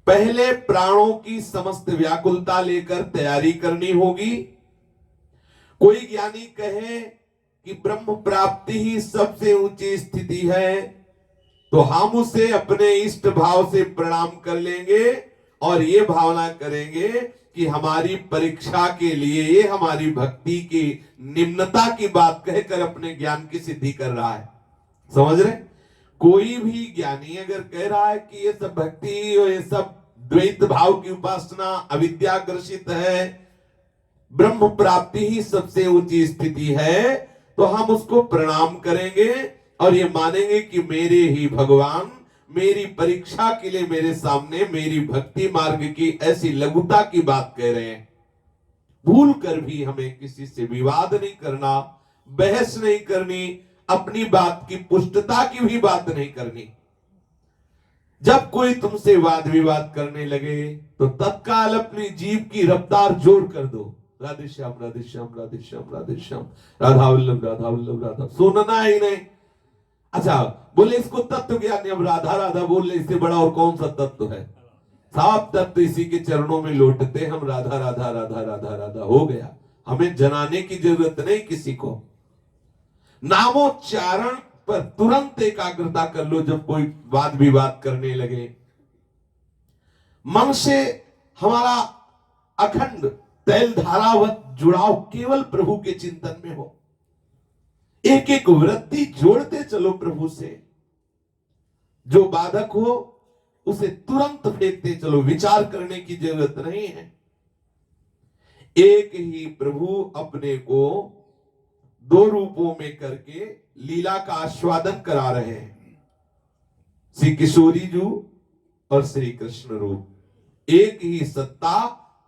पहले प्राणों की समस्त व्याकुलता लेकर तैयारी करनी होगी। कोई ज्ञानी कहे कि ब्रह्म प्राप्ति ही सबसे ऊंची स्थिति है, तो हम उसे अपने इष्ट भाव से प्रणाम कर लेंगे और ये भावना करेंगे कि हमारी परीक्षा के लिए ये हमारी भक्ति की निम्नता की बात कहकर अपने ज्ञान की सिद्धि कर रहा है। समझ रहे? कोई भी ज्ञानी अगर कह रहा है कि ये सब भक्ति और ये सब द्वैत भाव की उपासना अविद्याग्रसित है, ब्रह्म प्राप्ति ही सबसे ऊंची स्थिति है, तो हम उसको प्रणाम करेंगे और ये मानेंगे कि मेरे ही भगवान मेरी परीक्षा के लिए मेरे सामने मेरी भक्ति मार्ग की ऐसी लघुता की बात कह रहे हैं। भूल कर भी हमें किसी से विवाद नहीं करना, बहस नहीं करनी, अपनी बात की पुष्टता की भी बात नहीं करनी। जब कोई तुमसे वाद विवाद करने लगे तो तत्काल अपनी जीभ की रफ्तार जोर कर दो। राधे श्याम राधे श्याम राधे श्याम राधे श्याम, राधा वल्लभ राधा वल्लभ राधा, सुनना ही नहीं। अच्छा बोले इसको तत्व ज्ञान, अब राधा राधा बोल रहे, इससे बड़ा और कौन सा तत्व है। साफ तत्व इसी के चरणों में लौटते हम, राधा राधा राधा राधा राधा हो गया। हमें जनाने की जरूरत नहीं किसी को। नामोच्चारण पर तुरंत एकाग्रता कर लो जब कोई वाद विवाद करने लगे। मन से हमारा अखंड तैल धारावत जुड़ाव केवल प्रभु के चिंतन में हो। एक एक वृत्ति जोड़ते चलो प्रभु से। जो बाधक हो उसे तुरंत फेंकते चलो, विचार करने की जरूरत नहीं है। एक ही प्रभु अपने को दो रूपों में करके लीला का आस्वादन करा रहे हैं। श्री किशोरी जी और श्री कृष्ण रूप, एक ही सत्ता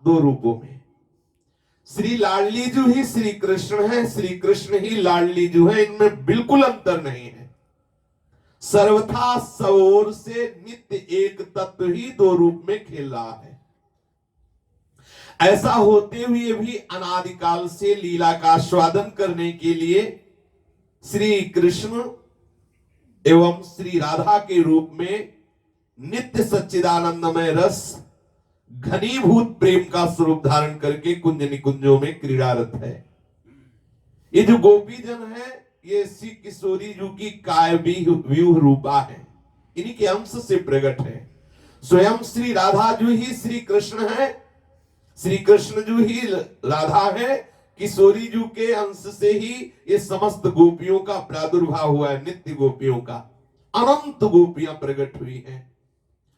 दो रूपों में। श्री लाडली जी ही श्री कृष्ण है, श्री कृष्ण ही लाडली जी है, इनमें बिल्कुल अंतर नहीं है। सर्वथा सौर से नित्य एक तत्व ही दो रूप में खेल रहा है। ऐसा होते हुए भी अनादिकाल से लीला का आस्वादन करने के लिए श्री कृष्ण एवं श्री राधा के रूप में नित्य सच्चिदानंदमय रस घनीभूत प्रेम का स्वरूप धारण करके कुंज निकुंजों में क्रीड़ारत है। ये जो गोपी जन है ये श्री किशोरी जी की काय व्यूह रूपा है, इन्हीं के अंश से प्रकट है। स्वयं श्री राधा जो ही श्री कृष्ण है, श्री कृष्ण जो ही राधा है, किशोरी जी के अंश से ही ये समस्त गोपियों का प्रादुर्भाव हुआ है। नित्य गोपियों का अनंत गोपियां प्रकट हुई हैं।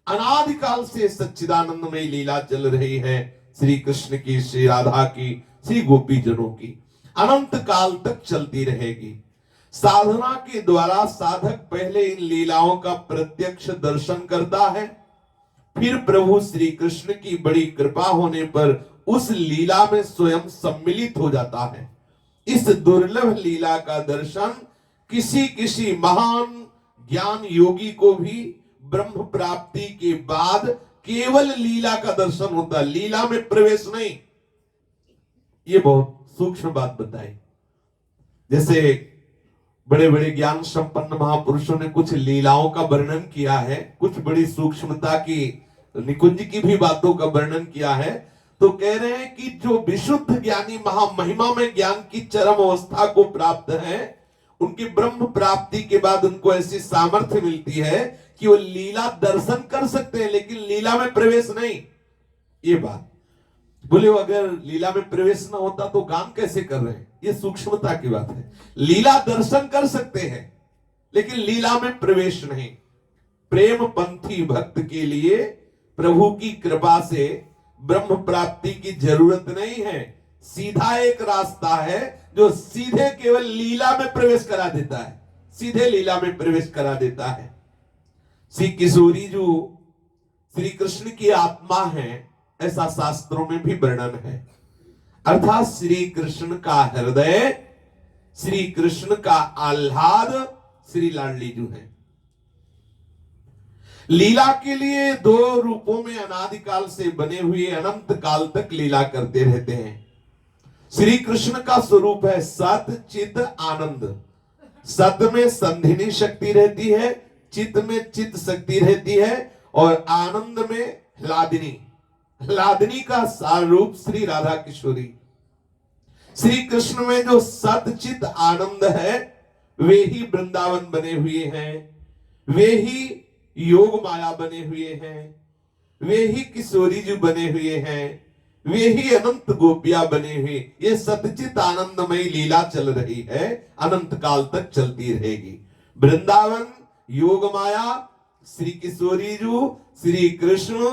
अनादिकाल से सच्चिदानंदमय लीला चल रही है श्री कृष्ण की, श्री राधा की, श्री गोपी जनों की, अनंत काल तक चलती रहेगी। साधना के द्वारा साधक पहले इन लीलाओं का प्रत्यक्ष दर्शन करता है, फिर प्रभु श्री कृष्ण की बड़ी कृपा होने पर उस लीला में स्वयं सम्मिलित हो जाता है। इस दुर्लभ लीला का दर्शन किसी किसी महान ज्ञान योगी को भी ब्रह्म प्राप्ति के बाद केवल लीला का दर्शन होता है, लीला में प्रवेश नहीं। ये बहुत सूक्ष्म बात बताई। जैसे बड़े बड़े ज्ञान संपन्न महापुरुषों ने कुछ लीलाओं का वर्णन किया है, कुछ बड़ी सूक्ष्मता की निकुंज की भी बातों का वर्णन किया है, तो कह रहे हैं कि जो विशुद्ध ज्ञानी महामहिमा में ज्ञान की चरम अवस्था को प्राप्त है, उनकी ब्रह्म प्राप्ति के बाद उनको ऐसी सामर्थ्य मिलती है कि वो लीला दर्शन कर सकते हैं, लेकिन लीला में प्रवेश नहीं। ये बात बोले अगर लीला में प्रवेश ना होता तो गान कैसे कर रहे हैं, ये सूक्ष्मता की बात है। लीला दर्शन कर सकते हैं लेकिन लीला में प्रवेश नहीं। प्रेम पंथी भक्त के लिए प्रभु की कृपा से ब्रह्म प्राप्ति की जरूरत नहीं है। सीधा एक रास्ता है जो सीधे केवल लीला में प्रवेश करा देता है, सीधे लीला में प्रवेश करा देता है। श्री किशोरी जो श्री कृष्ण की आत्मा है, ऐसा शास्त्रों में भी वर्णन है। अर्थात श्री कृष्ण का हृदय, श्री कृष्ण का आह्लाद श्री लाडली जो है। लीला के लिए दो रूपों में अनादिकाल से बने हुए अनंत काल तक लीला करते रहते हैं। श्री कृष्ण का स्वरूप है सत चित आनंद। सत में संधिनी शक्ति रहती है, चित में चित शक्ति रहती है, और आनंद में ह्लादिनी। ह्लादिनी का सार रूप श्री राधा किशोरी। श्री कृष्ण में जो सतचित आनंद है वे ही वृंदावन बने हुए हैं, वे ही योग माया बने हुए हैं, वे ही किशोरी जी बने हुए हैं, वे ही अनंत गोपियां बने हुए। ये सतचित आनंदमय लीला चल रही है, अनंत काल तक चलती रहेगी। वृंदावन, योग माया, श्री किशोरी जी, श्री कृष्ण,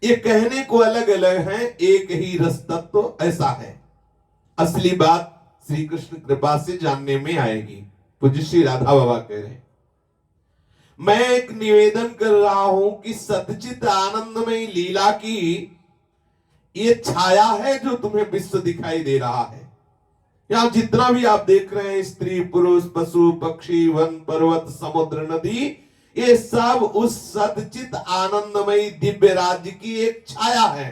ये कहने को अलग अलग है, एक ही रस तत्व ऐसा है। असली बात श्री कृष्ण कृपा से जानने में आएगी। पूज्य श्री राधा बाबा कह रहे हैं, मैं एक निवेदन कर रहा हूं कि सतचित आनंदमय लीला की ये छाया है जो तुम्हें विश्व दिखाई दे रहा है। यहां जितना भी आप देख रहे हैं, स्त्री पुरुष पशु पक्षी वन पर्वत समुद्र नदी, ये सब उस सतचित आनंदमय दिव्य राज्य की एक छाया है।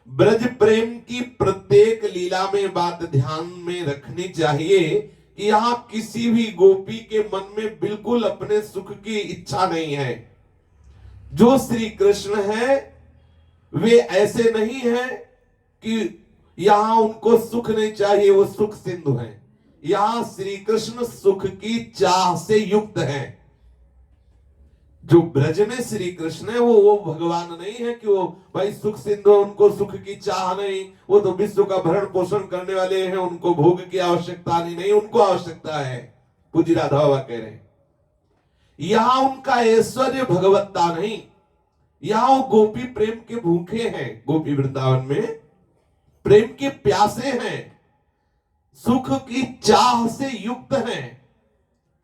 ब्रज प्रेम की प्रत्येक लीला में बात ध्यान में रखनी चाहिए कि यहां किसी भी गोपी के मन में बिल्कुल अपने सुख की इच्छा नहीं है। जो श्री कृष्ण है वे ऐसे नहीं है कि यहां उनको सुख नहीं चाहिए, वो सुख सिंधु हैं। यहां श्री कृष्ण सुख की चाह से युक्त है। जो ब्रज में श्री कृष्ण है वो भगवान नहीं है कि वो भाई सुख सिंधु, उनको सुख की चाह नहीं, वो तो विश्व का भरण पोषण करने वाले हैं, उनको भोग की आवश्यकता नहीं, उनको आवश्यकता है। पूज्य राधा बाबा कह रहे हैं यहां उनका ऐश्वर्य भगवत्ता नहीं, यहां वो गोपी प्रेम के भूखे हैं। गोपी वृंदावन में प्रेम के प्यासे हैं, सुख की चाह से युक्त हैं।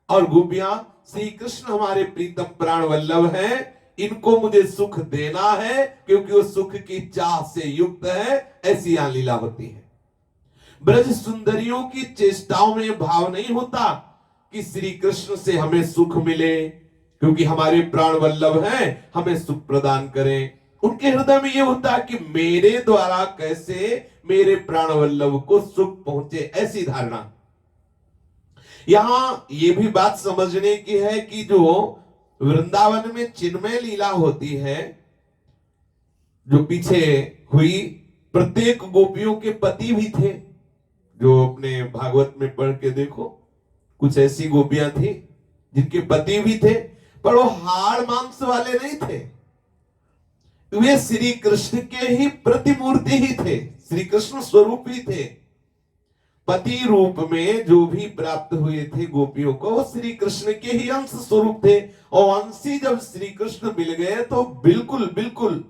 और गोपियां श्री कृष्ण हमारे प्रीतम प्राण वल्लभ हैं, इनको मुझे सुख देना है क्योंकि वो सुख की चाह से युक्त है। ऐसी यहां लीला होती है। ब्रज सुंदरियों की चेष्टाओं में भाव नहीं होता कि श्री कृष्ण से हमें सुख मिले, क्योंकि हमारे प्राण वल्लभ हैं, हमें सुख प्रदान करें। उनके हृदय में यह होता है कि मेरे द्वारा कैसे मेरे प्राण वल्लभ को सुख पहुंचे, ऐसी धारणा। यहां यह भी बात समझने की है कि जो वृंदावन में चिन्मय लीला होती है, जो पीछे हुई, प्रत्येक गोपियों के पति भी थे। जो अपने भागवत में पढ़ के देखो, कुछ ऐसी गोपियां थी जिनके पति भी थे, पर वो हाड़ मांस वाले नहीं थे, वे श्री कृष्ण के ही प्रतिमूर्ति ही थे, श्री कृष्ण स्वरूप ही थे। पति रूप में जो भी प्राप्त हुए थे गोपियों को, वो श्री कृष्ण के ही अंश स्वरूप थे। और अंशी जब श्री कृष्ण मिल गए तो बिल्कुल बिल्कुल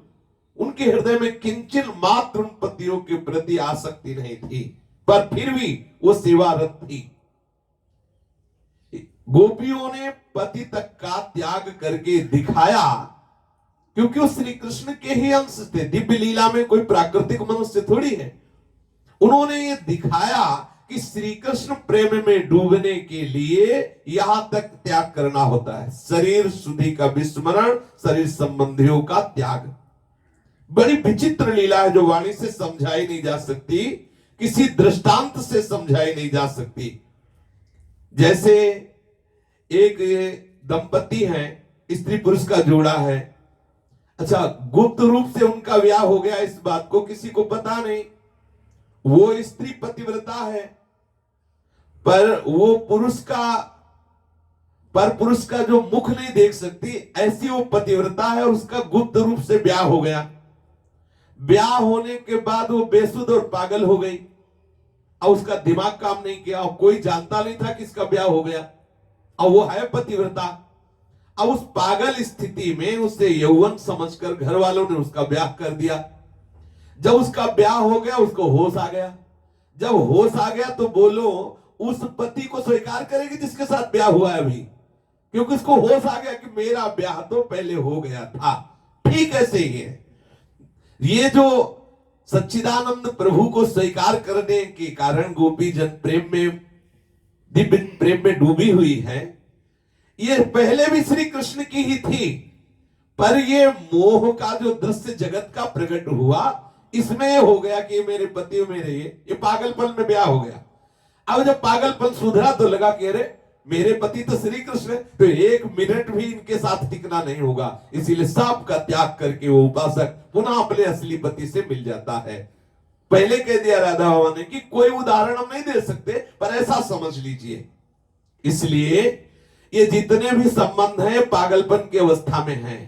उनके हृदय में किंचन मात्र उन पतियों के प्रति आसक्ति नहीं थी, पर फिर भी वो सेवारत थी। गोपियों ने पति तक का त्याग करके दिखाया, क्योंकि वो श्री कृष्ण के ही अंश थे। दिव्य लीला में कोई प्राकृतिक मनुष्य थोड़ी है। उन्होंने ये दिखाया कि श्री कृष्ण प्रेम में डूबने के लिए यहां तक त्याग करना होता है। शरीर शुद्धि का विस्मरण, शरीर संबंधियों का त्याग। बड़ी विचित्र लीला है जो वाणी से समझाई नहीं जा सकती, किसी दृष्टांत से समझाई नहीं जा सकती। जैसे एक दंपति है, स्त्री पुरुष का जोड़ा है। अच्छा, गुप्त रूप से उनका ब्याह हो गया, इस बात को किसी को पता नहीं। वो स्त्री पतिव्रता है, पर वो पुरुष का जो मुख नहीं देख सकती, ऐसी वो पतिव्रता है, और उसका गुप्त रूप से ब्याह हो गया। ब्याह होने के बाद वो बेसुध और पागल हो गई, और उसका दिमाग काम नहीं किया, और कोई जानता नहीं था कि इसका ब्याह हो गया, और वो है पतिव्रता। अब उस पागल स्थिति में उसे यौवन समझकर घर वालों ने उसका ब्याह कर दिया। जब उसका ब्याह हो गया, उसको होश आ गया। जब होश आ गया तो बोलो, उस पति को स्वीकार करेगी जिसके साथ ब्याह हुआ है अभी, क्योंकि उसको होश आ गया कि मेरा ब्याह तो पहले हो गया था। ठीक ऐसे ही है, ये जो सच्चिदानंद प्रभु को स्वीकार करने के कारण गोपी जन प्रेम में, दिव्य प्रेम में डूबी हुई है, ये पहले भी श्री कृष्ण की ही थी। पर ये मोह का जो दृश्य जगत का प्रकट हुआ, इसमें ये हो गया कि मेरे पति मेरे ये पागलपन में ब्याह हो गया। अब जब पागलपन सुधरा तो लगा कि अरे मेरे पति तो श्री कृष्ण है, तो एक मिनट भी इनके साथ टिकना नहीं होगा। इसीलिए सब का त्याग करके वो उपासक पुनः अपने असली पति से मिल जाता है। पहले कह दिया राधा बाबा ने कि कोई उदाहरण हम नहीं दे सकते, पर ऐसा समझ लीजिए। इसलिए ये जितने भी संबंध हैं पागलपन की अवस्था में हैं।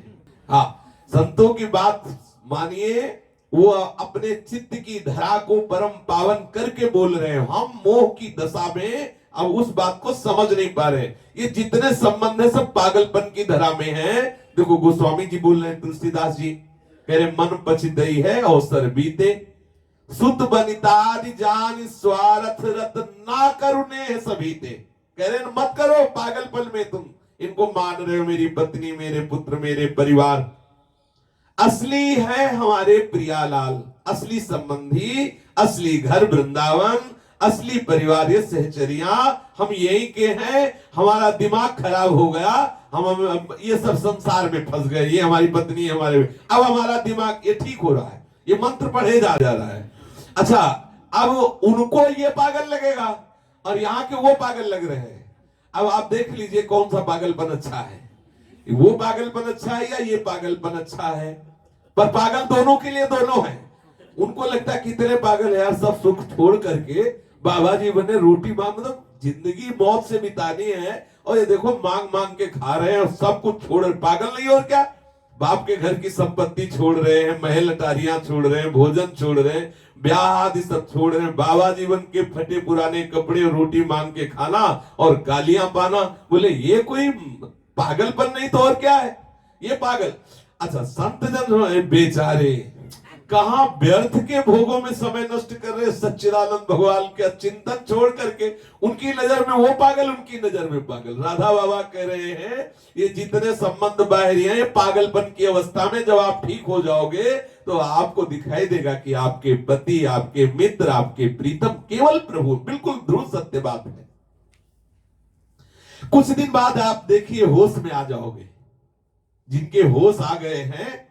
हाँ, संतों की बात मानिए, वो अपने चित्त की धरा को परम पावन करके बोल रहे हैं। हम मोह की दशा में अब उस बात को समझ नहीं पा रहे। ये जितने संबंध है सब पागलपन की धरा में है। देखो गोस्वामी जी बोल रहे हैं, तुलसीदास जी कह रहे, मन पछिदई है अवसर बीते, सुत बनितादि जान स्वार्थ रत ना करुणे सबीते। कह रहे मत करो पागलपन में, तुम इनको मान रहे हो मेरी पत्नी, मेरे पुत्र, मेरे परिवार। असली है हमारे प्रियालाल, असली संबंधी, असली घर वृंदावन, असली परिवार ये सहचरिया हम यही के हैं। हमारा दिमाग खराब हो गया, हम ये सब संसार में फंस गए। ये हमारी पत्नी, हमारे, अब हमारा दिमाग ये ठीक हो रहा है, ये मंत्र पढ़े जा रहा है। अच्छा, अब उनको ये पागल लगेगा और यहाँ के वो पागल लग रहे हैं। अब आप देख लीजिए कौन सा पागलपन अच्छा है, वो पागलपन अच्छा है या ये पागलपन अच्छा है। पर पागल दोनों के लिए दोनों हैं। उनको लगता है कितने पागल है यार, सब सुख छोड़ करके बाबा जी बने, रोटी मांग, मतलब जिंदगी मौत से बितानी है, और ये देखो मांग मांग के खा रहे हैं और सब कुछ छोड़। पागल नहीं और क्या, बाप के घर की संपत्ति छोड़ रहे हैं, महल अटारियां छोड़ रहे हैं, भोजन छोड़ रहे हैं, ब्याह आदि सब छोड़ रहे हैं, बाबा जीवन के फटे पुराने कपड़े, रोटी मांग के खाना और गालियां पाना। बोले ये कोई पागलपन नहीं तो और क्या है, ये पागल। अच्छा, संत जन बेचारे कहां व्यर्थ के भोगों में समय नष्ट कर रहे, सच्चिदानंद भगवान के चिंतन छोड़ करके। उनकी नजर में वो पागल, उनकी नजर में पागल। राधा बाबा कह रहे हैं ये जितने संबंध बाहरी हैं, ये पागलपन की अवस्था में जब आप ठीक हो जाओगे तो आपको दिखाई देगा कि आपके पति, आपके मित्र, आपके प्रीतम केवल प्रभु। बिल्कुल ध्रुव सत्य बात है। कुछ दिन बाद आप देखिए होश में आ जाओगे। जिनके होश आ गए हैं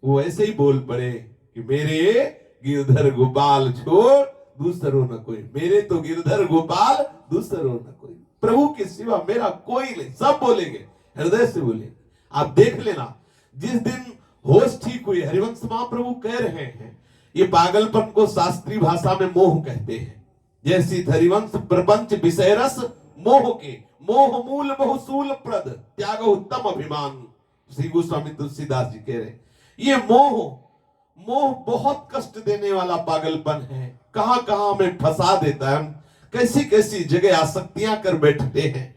वो ऐसे ही बोल पड़े कि मेरे गिरधर गोपाल छोड़ दूसरो न कोई, मेरे तो गिरधर गोपाल दूसरो न कोई, प्रभु के सिवा मेरा कोई नहीं। सब बोलेंगे, हृदय से बोलेंगे। आप देख लेना, जिस दिन होश ठीक हुई। हरिवंश महाप्रभु कह रहे हैं ये पागलपन को शास्त्रीय भाषा में मोह कहते हैं। जैसी हरिवंश प्रपंच विषय रस मोह के, मोह मूल बहुसूल प्रद त्याग उत्तम अभिमान। श्री गोस्वामी तुलसीदास जी कह रहे ये मोह बहुत कष्ट देने वाला पागलपन है। कहां कहां में फंसा देता है, कैसी कैसी जगह आसक्तियां कर बैठते हैं।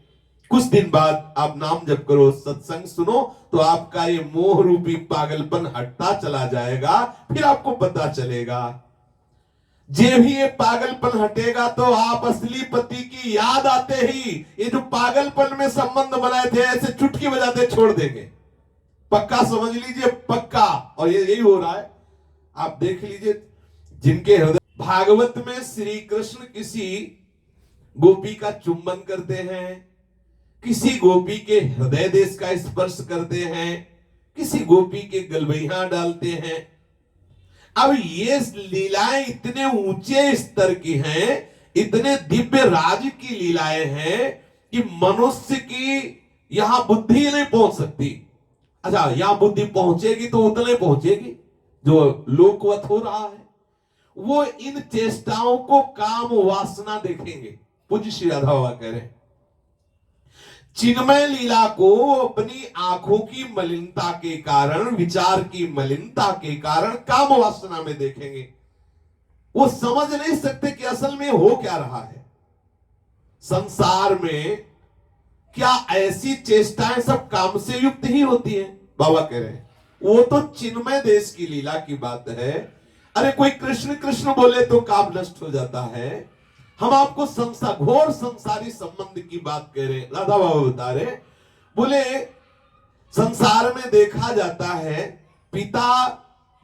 कुछ दिन बाद आप नाम जप करो, सत्संग सुनो, तो आपका ये मोह रूपी पागलपन हटता चला जाएगा। फिर आपको पता चलेगा, जे भी ये पागलपन हटेगा तो आप असली पति की याद आते ही ये जो पागलपन में संबंध बनाए थे ऐसे चुटकी बजाते छोड़ देंगे। पक्का समझ लीजिए, पक्का। और ये यही हो रहा है, आप देख लीजिए जिनके हृदय। भागवत में श्री कृष्ण किसी गोपी का चुंबन करते हैं, किसी गोपी के हृदय देश का स्पर्श करते हैं, किसी गोपी के गलबैया डालते हैं। अब ये लीलाएं इतने ऊंचे स्तर की हैं, इतने दिव्य राज की लीलाएं हैं कि मनुष्य की यहां बुद्धि नहीं पहुंच सकती। अच्छा, यहां बुद्धि पहुंचेगी तो उतने पहुंचेगी जो लोकवत हो रहा है। वो इन चेष्टाओं को काम वासना देखेंगे। पूज्य श्री राधा बाबा कह रहे हैं चिन्मय लीला को अपनी आंखों की मलिनता के कारण, विचार की मलिनता के कारण काम वासना में देखेंगे। वो समझ नहीं सकते कि असल में हो क्या रहा है संसार में। क्या ऐसी चेष्टाएं सब काम से युक्त ही होती हैं? बाबा कह रहे हैं वो तो चिन्मय देश की लीला की बात है। अरे कोई कृष्ण कृष्ण बोले तो काम नष्ट हो जाता है। हम आपको घोर संसारी संबंध की बात कह रहे हैं। राधा बाबा बता रहे, बोले संसार में देखा जाता है पिता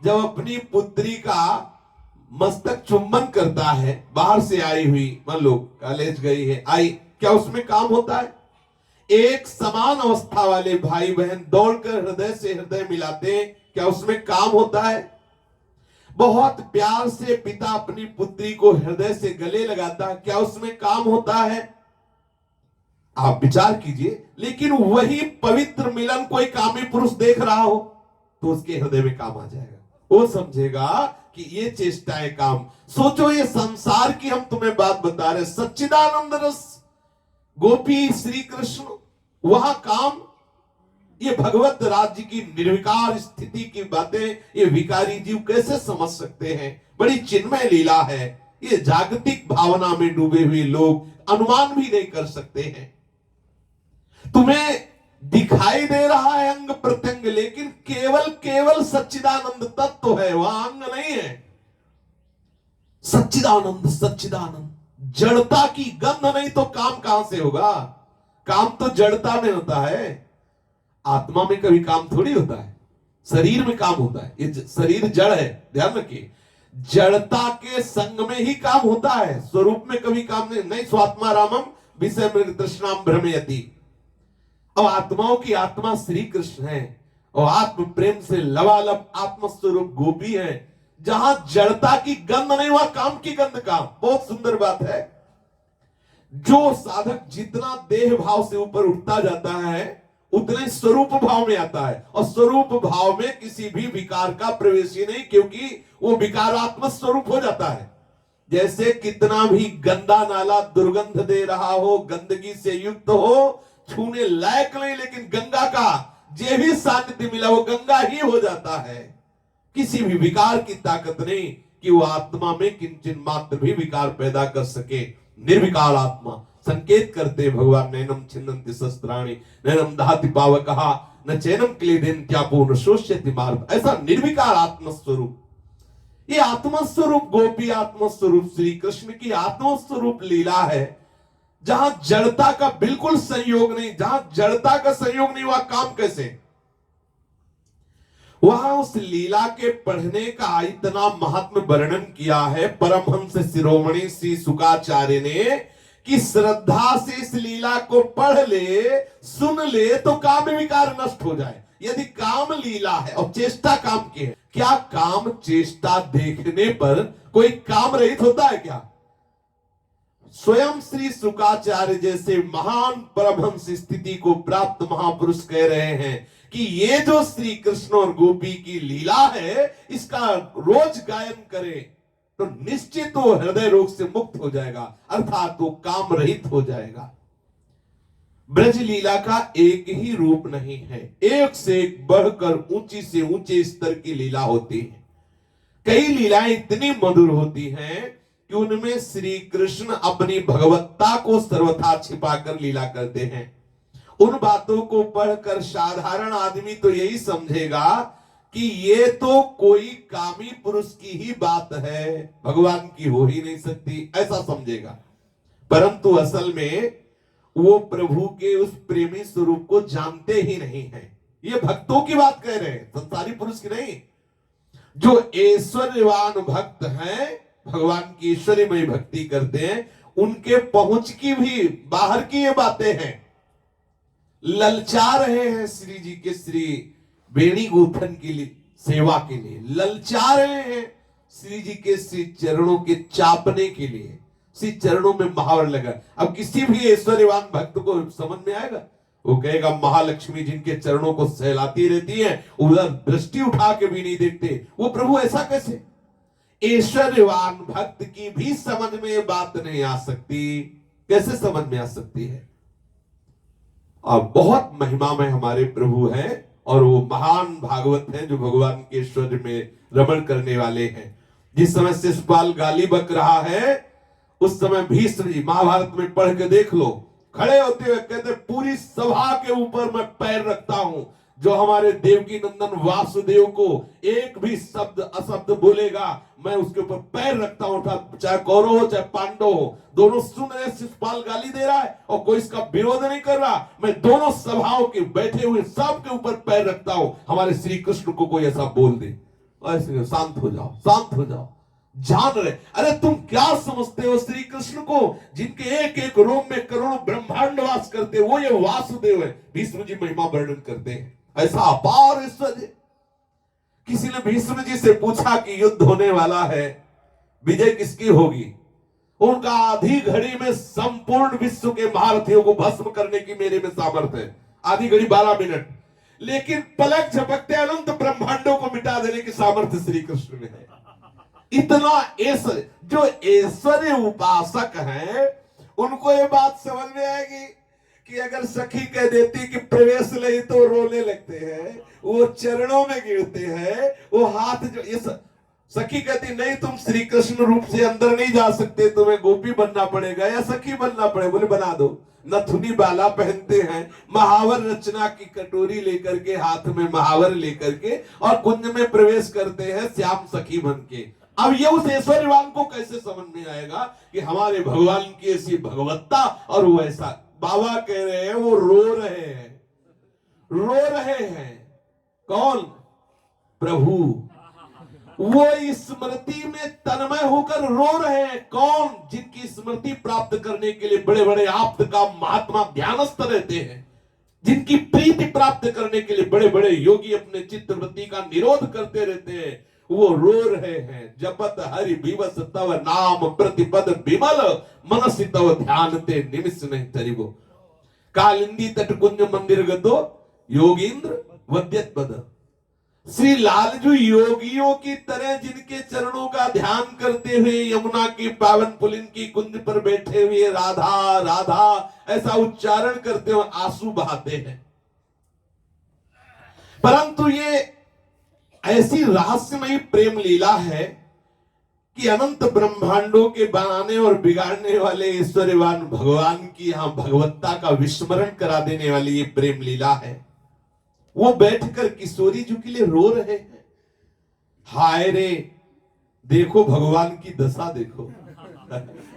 जब अपनी पुत्री का मस्तक चुंबन करता है, बाहर से आई हुई, मान लो कॉलेज गई है, आई, क्या उसमें काम होता है? एक समान अवस्था वाले भाई बहन दौड़कर हृदय से हृदय मिलाते हैं, क्या उसमें काम होता है? बहुत प्यार से पिता अपनी पुत्री को हृदय से गले लगाता है, क्या उसमें काम होता है? आप विचार कीजिए। लेकिन वही पवित्र मिलन कोई कामी पुरुष देख रहा हो तो उसके हृदय में काम आ जाएगा। वो समझेगा कि ये चेष्टाएं काम। सोचो ये संसार की हम तुम्हें बात बता रहे, सच्चिदानंद रस, गोपी श्री कृष्ण, वहां काम। ये भगवत राज्य की निर्विकार स्थिति की बातें ये भिखारी जीव कैसे समझ सकते हैं? बड़ी चिन्मय लीला है। ये जागतिक भावना में डूबे हुए लोग अनुमान भी नहीं कर सकते हैं। तुम्हें दिखाई दे रहा है अंग प्रत्यंग, लेकिन केवल सच्चिदानंद तत्व है, वहां अंग नहीं है। सच्चिदानंद जड़ता की गंध नहीं तो काम कहां से होगा? काम तो जड़ता में होता है। आत्मा में कभी काम थोड़ी होता है, शरीर में काम होता है। ये शरीर जड़ है, ध्यान रखिए। जड़ता के संग में ही काम होता है, स्वरूप में कभी काम नहीं। स्वात्मा रामम विषय मृग तृष्णाम भ्रमयति। अब आत्माओं की आत्मा श्री कृष्ण है और आत्म प्रेम से लबालब आत्म स्वरूप गोपी है। जहां जड़ता की गंध नहीं, वहां काम की गंध काम। बहुत सुंदर बात है। जो साधक जितना देह भाव से ऊपर उठता जाता है उतने स्वरूप भाव में आता है, और स्वरूप भाव में किसी भी विकार का प्रवेश ही नहीं, क्योंकि वो विकारात्मक स्वरूप हो जाता है। जैसे कितना भी गंदा नाला दुर्गंध दे रहा हो, गंदगी से युक्त हो, छूने लायक नहीं, लेकिन गंगा का जे भी सानिध्य मिला वो गंगा ही हो जाता है। किसी भी विकार की ताकत नहीं कि वो आत्मा में किंचन मात्र भी विकार पैदा कर सके। निर्विकार आत्मा संकेत करते भगवान, नैनम छिन्नन्ति शस्त्राणि नैनम दहति पावकः न चैनम क्लेदेन्त्यापो न शोष्यति मार्ग। ऐसा निर्विकार आत्मस्वरूप, ये आत्मस्वरूप गोपी आत्मस्वरूप श्री कृष्ण की आत्मस्वरूप लीला है। जहां जड़ता का बिल्कुल संयोग नहीं, जहां जड़ता का संयोग नहीं, वहां काम कैसे? वहां उस लीला के पढ़ने का इतना महात्म वर्णन किया है परमहंस शिरोमणि श्री शुकाचार्य ने कि श्रद्धा से इस लीला को पढ़ ले, सुन ले तो काम विकार नष्ट हो जाए। यदि काम लीला है और चेष्टा काम की है, क्या काम चेष्टा देखने पर कोई काम रहित होता है क्या? स्वयं श्री शुकाचार्य जैसे महान परमहंस स्थिति को प्राप्त महापुरुष कह रहे हैं कि ये जो श्री कृष्ण और गोपी की लीला है इसका रोज गायन करे तो निश्चित वो हृदय रोग से मुक्त हो जाएगा, अर्थात वो काम रहित हो जाएगा। ब्रज लीला का एक ही रूप नहीं है, एक से एक बढ़कर ऊंची से ऊंचे स्तर की लीला होती है। कई लीलाएं इतनी मधुर होती हैं कि उनमें श्री कृष्ण अपनी भगवत्ता को सर्वथा छिपाकर लीला करते हैं। उन बातों को पढ़कर साधारण आदमी तो यही समझेगा कि ये तो कोई कामी पुरुष की ही बात है, भगवान की हो ही नहीं सकती, ऐसा समझेगा। परंतु असल में वो प्रभु के उस प्रेमी स्वरूप को जानते ही नहीं है। ये भक्तों की बात कह रहे हैं, संसारी पुरुष की नहीं। जो ऐश्वर्यवान भक्त हैं, भगवान की ऐश्वर्यमय भक्ति करते हैं, उनके पहुंच की भी बाहर की ये बातें हैं। ललचा रहे हैं श्री जी के श्री बेणी गोथन के लिए, सेवा के लिए ललचा रहे हैं, श्री जी के श्री चरणों के चापने के लिए, श्री चरणों में महावर लगा। अब किसी भी ऐश्वर्यवान भक्त को समझ में आएगा? वो कहेगा महालक्ष्मी जिनके चरणों को सहलाती रहती है, उधर दृष्टि उठा के भी नहीं देखते, वो प्रभु ऐसा कैसे? ऐश्वर्यवान भक्त की भी समझ में ये बात नहीं आ सकती। कैसे समझ में आ सकती है? अब बहुत महिमा में हमारे प्रभु हैं और वो महान भागवत हैं जो भगवान के ऐश्वर्य में रमण करने वाले हैं। जिस समय शिशुपाल गाली बक रहा है उस समय भीष्म जी, महाभारत में पढ़ के देख लो, खड़े होते हुए कहते पूरी सभा के ऊपर मैं पैर रखता हूं, जो हमारे देवकी नंदन वासुदेव को एक भी शब्द अशब्द बोलेगा मैं उसके ऊपर पैर रखता हूं। चाहे कौरव हो चाहे पांडव हो, दोनों सुन रहे, शिशुपाल गाली दे रहा है और कोई इसका विरोध नहीं कर रहा, मैं दोनों सभाओं के बैठे हुए सब के ऊपर पैर रखता हूं। हमारे श्री कृष्ण को कोई ऐसा बोल दे, ऐसे शांत हो जाओ, शांत हो जाओ। जान रहे, अरे तुम क्या समझते हो श्री कृष्ण को, जिनके एक एक रोम में करोड़ों ब्रह्मांड वास करते, वो ये वासुदेव है। भीष्म जी महिमा वर्णन करते हैं, ऐसा अपार ऐश्वर्य। किसी ने भीष्म जी से पूछा कि युद्ध होने वाला है, विजय किसकी होगी? उनका आधी घड़ी में संपूर्ण विश्व के महारथियों को भस्म करने की मेरे में सामर्थ्य है। आधी घड़ी 12 मिनट, लेकिन पलक झपकते अनंत ब्रह्मांडों को मिटा देने की सामर्थ्य श्री कृष्ण में है। इतना ऐश्वर्य, जो ऐश्वर्य उपासक हैं उनको ये बात समझ में आएगी कि अगर सखी कह देती कि प्रवेश ले तो रोने लगते हैं, वो चरणों में गिरते हैं, वो हाथ जो ये सखी कहती नहीं तुम श्री कृष्ण रूप से अंदर नहीं जा सकते, तुम्हें गोपी बनना पड़ेगा या सखी बनना पड़ेगा। बोले बना दो। नथुनी बाला पहनते हैं, महावर रचना की कटोरी लेकर के, हाथ में महावर लेकर के, और कुंज में प्रवेश करते हैं श्याम सखी बन के। अब ये उस ऐश्वर्यवान को कैसे समझ में आएगा कि हमारे भगवान की ऐसी भगवत्ता, और वो ऐसा बाबा कह रहे हैं, वो रो रहे हैं, रो रहे हैं। कौन? प्रभु। वो स्मृति में तन्मय होकर रो रहे हैं। कौन? जिनकी स्मृति प्राप्त करने के लिए बड़े बड़े आप्त का महात्मा ध्यानस्थ रहते हैं, जिनकी प्रीति प्राप्त करने के लिए बड़े बड़े योगी अपने चित्तवृत्ति का निरोध करते रहते हैं, वो रो रहे हैं। जपत हरि विवस तव नाम प्रतिपद विमल, मनसि तव ध्यान ते निमिष नहीं तरिबो। कालिंदी तटकुंज मंदिर गदो योगींद्र वद्यत पद। श्री लालजू योगियों की तरह जिनके चरणों का ध्यान करते हुए यमुना की पावन पुलिन की कुंज पर बैठे हुए राधा राधा ऐसा उच्चारण करते हुए आंसू बहाते हैं। परंतु ये ऐसी रहस्यमयी प्रेम लीला है कि अनंत ब्रह्मांडों के बनाने और बिगाड़ने वाले ऐश्वर्यवान भगवान की यहां भगवत्ता का विस्मरण करा देने वाली ये प्रेम लीला है। वो बैठकर किशोरी जी के लिए रो रहे हैं। हाय रे, देखो भगवान की दशा देखो।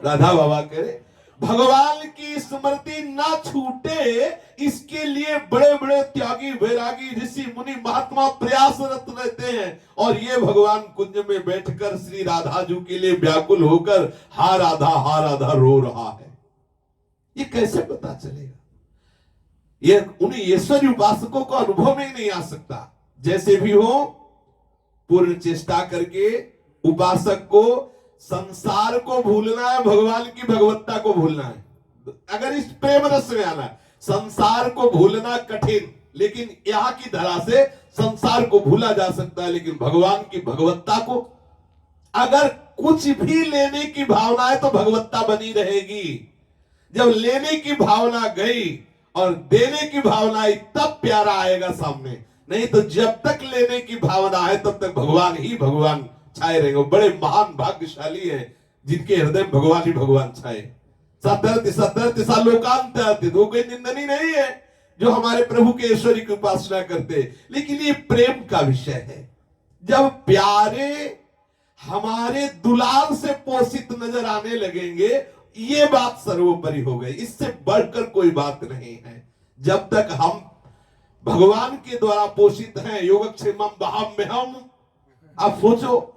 राधा बाबा कह रहे भगवान की स्मृति ना छूटे, इसके लिए बड़े बड़े त्यागी वैरागी ऋषि मुनि महात्मा प्रयासरत रहते हैं, और ये भगवान कुंज में बैठकर श्री राधा जी के लिए व्याकुल होकर हा राधा रो रहा है। ये कैसे पता चलेगा? ये उन्हें ईश्वरी उपासकों को अनुभव में नहीं आ सकता। जैसे भी हो, पूर्ण चेष्टा करके उपासक को संसार को भूलना है, भगवान की भगवत्ता को भूलना है। अगर इस प्रेम रस में आना है, संसार को भूलना कठिन लेकिन यहाँ की धरा से संसार को भूला जा सकता है, लेकिन भगवान की भगवत्ता को अगर कुछ भी लेने की भावना है तो भगवत्ता बनी रहेगी। जब लेने की भावना गई और देने की भावना आई तब प्यारा आएगा सामने, नहीं तो जब तक लेने की भावना है तब तक भगवान ही भगवान छाए रहेंगे। बड़े महान भाग्यशाली है जिनके हृदय में भगवान ही भगवान छाए। सतर्ति सतर्ति सा लोकांत आती, वो कोई निंदनी नहीं है जो हमारे प्रभु के ईश्वरी की उपासना करते, लेकिन ये प्रेम का विषय है। जब प्यारे हमारे दुलार से पोषित नजर आने लगेंगे, ये बात सर्वोपरि हो गई, इससे बढ़कर कोई बात नहीं है। जब तक हम भगवान के द्वारा पोषित हैं, योगक्षेमम वहाम्यहम्। आप सोचो,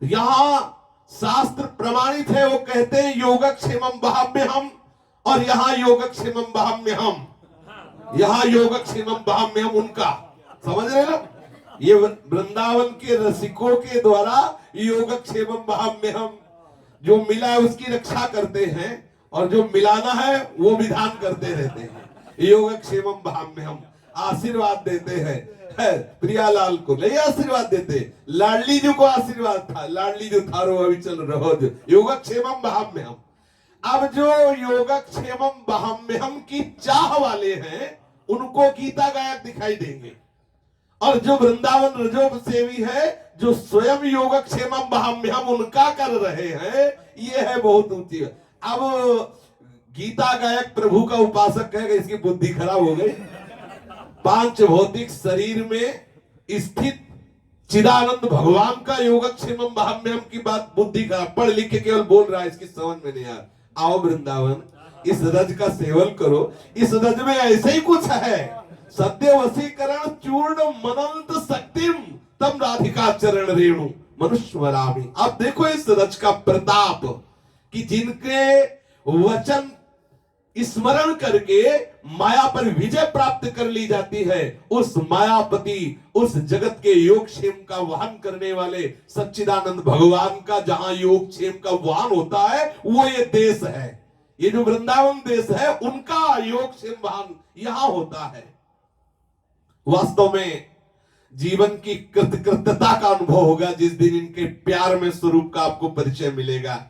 यहां शास्त्र प्रमाणित है, वो कहते हैं योगक्षेमम वहाम्यहम्, और यहां योगक्षेमम वहाम्यहम्, यहां योगक्षेमम वहाम्यहम् उनका, समझ रहे ना? ये वृंदावन के रसिकों के द्वारा योगक्षेमम वहाम्यहम्, जो मिला है उसकी रक्षा करते हैं और जो मिलाना है वो विधान करते रहते हैं। योगक्षेमम वहाम्यहम्, आशीर्वाद देते हैं। प्रियालाल को नहीं आशीर्वाद देते, लाडली जी को आशीर्वाद था, लाडली जो थारो अभी चल रहो जो योगक्षेमम वहाम्यहम्। अब जो योगक्षेमम वहाम्यहम् की चाह वाले हैं उनको गीता गायक दिखाई देंगे, और जो वृंदावन रजोप सेवी है जो स्वयं योगक्षेमम वहाम्यहम् उनका कर रहे हैं, ये है बहुत ऊंची। अब गीता गायक प्रभु का उपासक कहेगा इसकी बुद्धि खराब हो गई। पांच भौतिक शरीर में स्थित चिदानंद भगवान का योगक्षेमम वहाम्यहम् की बात बुद्धि खराब, पढ़ लिख के केवल बोल रहा है, इसकी समझ में नहीं यार। आओ वृंदावन, इस रज का सेवन करो, इस रज में ऐसे ही कुछ है। सत्य वशीकरण चूर्ण मनंत शक्तिम तम राधिका चरण रेणु मनुष्य वरामी। आप देखो इस रच का प्रताप कि जिनके वचन स्मरण करके माया पर विजय प्राप्त कर ली जाती है, उस मायापति, उस जगत के योगक्षेम का वहन करने वाले सच्चिदानंद भगवान का जहां योगक्षेम का वहन होता है वो ये देश है। ये जो वृंदावन देश है उनका योगक्षेम वहन यहां होता है। वास्तव में जीवन की कृतकृत्यता का अनुभव होगा जिस दिन इनके प्यार में स्वरूप का आपको परिचय मिलेगा।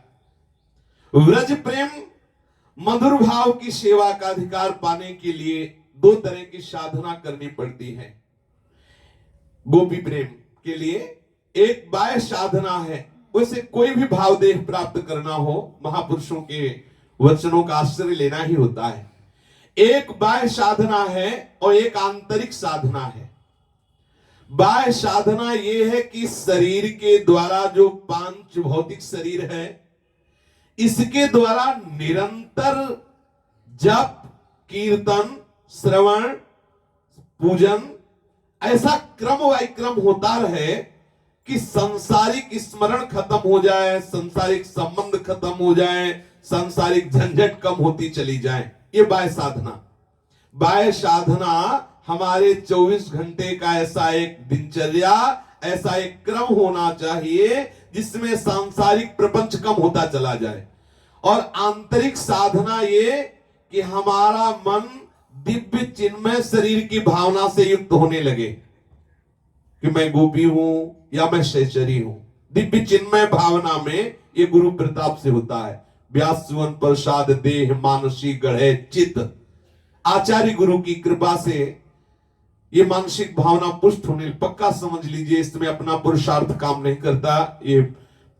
व्रज प्रेम मधुर भाव की सेवा का अधिकार पाने के लिए दो तरह की साधना करनी पड़ती है। गोपी प्रेम के लिए एक बाह्य साधना है, उसे कोई भी भाव देह प्राप्त करना हो महापुरुषों के वचनों का आश्रय लेना ही होता है। एक बाह्य साधना है और एक आंतरिक साधना है। बाह्य साधना यह है कि शरीर के द्वारा जो पांच भौतिक शरीर है इसके द्वारा निरंतर जप कीर्तन श्रवण पूजन ऐसा क्रम वाई क्रम होता रहे कि सांसारिक स्मरण खत्म हो जाए, सांसारिक संबंध खत्म हो जाए, सांसारिक झंझट कम होती चली जाए। ये बाह्य साधना। बाह्य साधना हमारे 24 घंटे का ऐसा एक दिनचर्या, ऐसा एक क्रम होना चाहिए जिसमें सांसारिक प्रपंच कम होता चला जाए। और आंतरिक साधना ये कि हमारा मन दिव्य चिन्मय शरीर की भावना से युक्त होने लगे कि मैं गोपी हूं या मैं शैशरी हूं। दिव्य चिन्मय भावना में ये गुरु प्रताप से होता है। व्यास सुवन प्रसाद देह मानसी गढ़े चित। आचार्य गुरु की कृपा से ये मानसिक भावना पुष्ट होने, पक्का समझ लीजिए इसमें अपना पुरुषार्थ काम नहीं करता, ये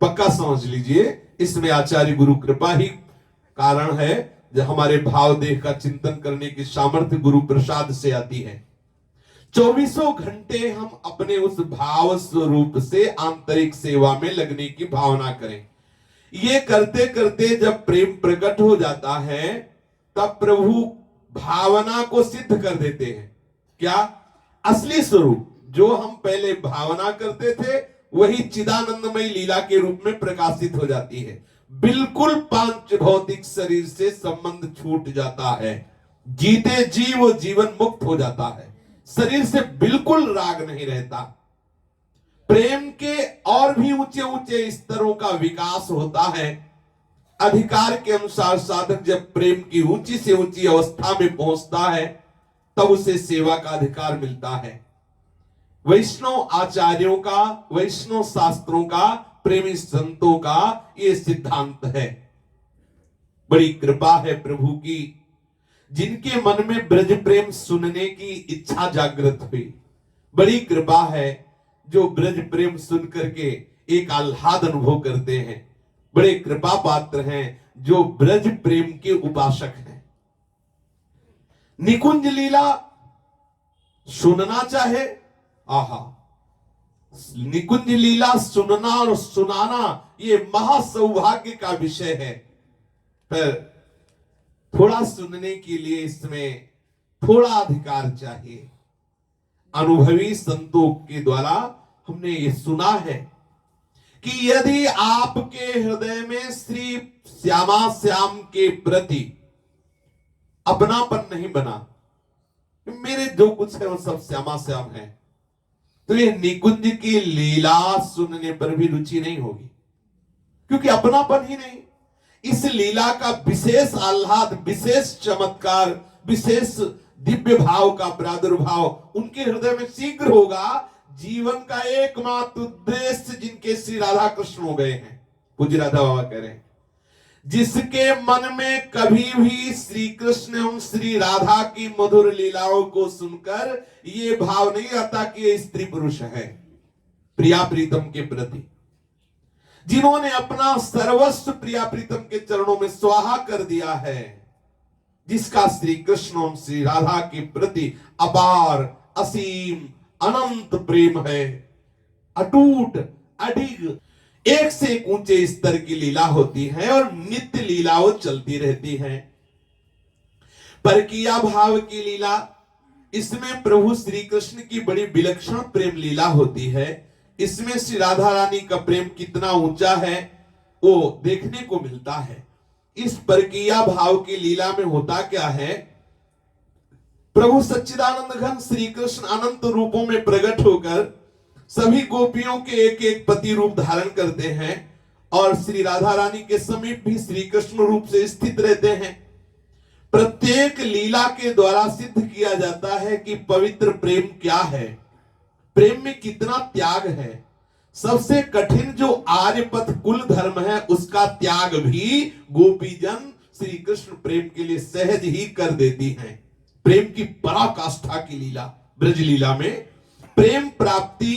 पक्का समझ लीजिए इसमें आचार्य गुरु कृपा ही कारण है जो हमारे भाव देह का चिंतन करने की सामर्थ्य गुरु प्रसाद से आती है। 24 घंटे हम अपने उस भाव स्वरूप से आंतरिक सेवा में लगने की भावना करें। ये करते करते जब प्रेम प्रकट हो जाता है तब प्रभु भावना को सिद्ध कर देते हैं। क्या? असली स्वरूप जो हम पहले भावना करते थे वही चिदानंदमय लीला के रूप में प्रकाशित हो जाती है। बिल्कुल पांच भौतिक शरीर से संबंध छूट जाता है, जीते जी वो जीवन मुक्त हो जाता है, शरीर से बिल्कुल राग नहीं रहता। प्रेम के और भी ऊंचे ऊंचे स्तरों का विकास होता है। अधिकार के अनुसार साधक जब प्रेम की ऊंची से ऊंची अवस्था में पहुंचता है तब उसे सेवा का अधिकार मिलता है। वैष्णव आचार्यों का, वैष्णव शास्त्रों का, प्रेमी संतों का ये सिद्धांत है। बड़ी कृपा है प्रभु की, जिनके मन में ब्रज प्रेम सुनने की इच्छा जागृत हुई। बड़ी कृपा है जो ब्रज प्रेम सुन करके एक आह्लाद अनुभव करते हैं। बड़े कृपा पात्र हैं जो ब्रज प्रेम के उपासक हैं। निकुंज लीला सुनना चाहे, आहा, निकुंज लीला सुनना और सुनाना ये महासौभाग्य का विषय है। पर थोड़ा सुनने के लिए इसमें थोड़ा अधिकार चाहिए। अनुभवी संतों के द्वारा हमने ये सुना है कि यदि आपके हृदय में श्री श्यामा श्याम के प्रति अपनापन नहीं बना, मेरे जो कुछ है वो सब श्यामा श्याम है, तो ये निकुंज की लीला सुनने पर भी रुचि नहीं होगी, क्योंकि अपनापन ही नहीं। इस लीला का विशेष आह्लाद, विशेष चमत्कार, विशेष दिव्य भाव का प्रादुर्भाव उनके हृदय में शीघ्र होगा। जीवन का एकमात्र उद्देश्य जिनके श्री राधा कृष्ण हो गए हैं, पूज्य राधा बाबा कह रहे हैं, जिसके मन में कभी भी श्री कृष्ण एवं श्री राधा की मधुर लीलाओं को सुनकर ये भाव नहीं आता कि ये स्त्री पुरुष है, प्रिया प्रीतम के प्रति, जिन्होंने अपना सर्वस्व प्रिया प्रीतम के चरणों में स्वाहा कर दिया है, जिसका श्री कृष्ण एवं श्री राधा के प्रति अपार असीम अनंत प्रेम है, अटूट अडिग, एक से एक ऊंचे स्तर की लीला होती है और नित्य लीलाओं चलती रहती हैं। परकीया भाव की लीला, इसमें प्रभु श्री कृष्ण की बड़ी विलक्षण प्रेम लीला होती है। इसमें श्री राधा रानी का प्रेम कितना ऊंचा है वो देखने को मिलता है। इस परकीया भाव की लीला में होता क्या है, प्रभु सच्चिदानंद घन श्री कृष्ण अनंत रूपों में प्रकट होकर सभी गोपियों के एक एक पति रूप धारण करते हैं और श्री राधा रानी के समीप भी श्री कृष्ण रूप से स्थित रहते हैं। प्रत्येक लीला के द्वारा सिद्ध किया जाता है कि पवित्र प्रेम क्या है, प्रेम में कितना त्याग है। सबसे कठिन जो आर्यपथ कुल धर्म है उसका त्याग भी गोपीजन श्री कृष्ण प्रेम के लिए सहज ही कर देती हैं। प्रेम की पराकाष्ठा की लीला, ब्रज लीला में प्रेम प्राप्ति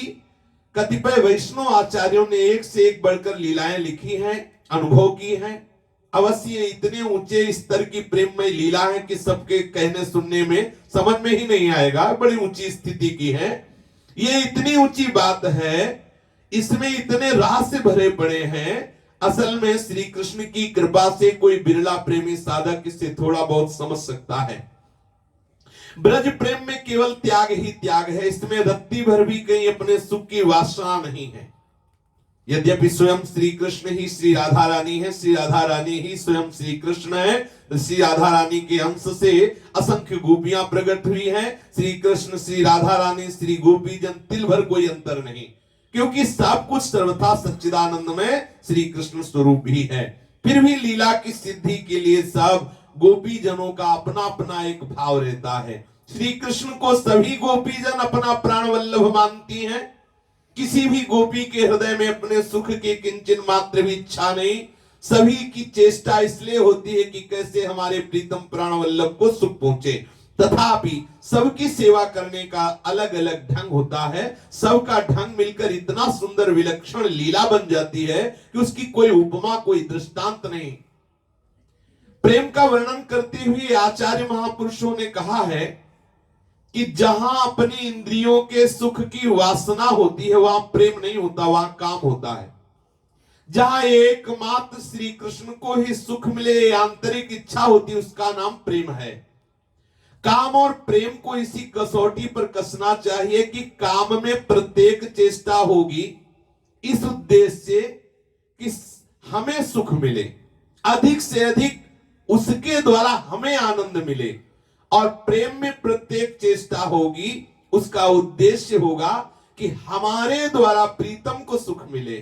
कतिपय वैष्णव आचार्यों ने एक से एक बढ़कर लीलाएं लिखी हैं, अनुभव की हैं। अवश्य इतने ऊंचे स्तर की प्रेममय लीला है कि सबके कहने सुनने में समझ में ही नहीं आएगा, बड़ी ऊंची स्थिति की है। ये इतनी ऊंची बात है, इसमें इतने रहस्य भरे पड़े हैं। असल में श्री कृष्ण की कृपा से कोई बिरला प्रेमी साधक इसे थोड़ा बहुत समझ सकता है। ब्रज प्रेम में केवल त्याग ही त्याग है, इसमें रत्ती भर भी कहीं अपने सुख की वासना नहीं है। यद्यपि स्वयं श्री कृष्ण ही श्री राधा रानी है, श्री राधा रानी ही स्वयं श्री कृष्ण है, श्री राधा रानी के अंश से असंख्य गोपियां प्रकट हुई हैं। श्री कृष्ण, श्री राधा रानी, श्री गोपी जन, तिल भर कोई अंतर नहीं, क्योंकि सब कुछ सर्वथा सच्चिदानंद में श्री कृष्ण स्वरूप ही है। फिर भी लीला की सिद्धि के लिए सब गोपी जनों का अपना अपना एक भाव रहता है। श्री कृष्ण को सभी गोपी जन अपना प्राण वल्लभ मानती हैं। किसी भी गोपी के हृदय में अपने सुख की किंचन मात्र भी इच्छा नहीं। सभी की चेष्टा इसलिए होती है कि कैसे हमारे प्रीतम प्राण वल्लभ को सुख पहुंचे। तथापि सबकी सेवा करने का अलग अलग ढंग होता है। सबका ढंग मिलकर इतना सुंदर विलक्षण लीला बन जाती है कि उसकी कोई उपमा, कोई दृष्टांत नहीं। प्रेम का वर्णन करते हुए आचार्य महापुरुषों ने कहा है कि जहां अपनी इंद्रियों के सुख की वासना होती है वहां प्रेम नहीं होता, वहां काम होता है। जहां एकमात्र श्री कृष्ण को ही सुख मिले, आंतरिक इच्छा होती है, उसका नाम प्रेम है। काम और प्रेम को इसी कसौटी पर कसना चाहिए कि काम में प्रत्येक चेष्टा होगी इस उद्देश्य से कि हमें सुख मिले, अधिक से अधिक उसके द्वारा हमें आनंद मिले, और प्रेम में प्रत्येक चेष्टा होगी, उसका उद्देश्य होगा कि हमारे द्वारा प्रीतम को सुख मिले।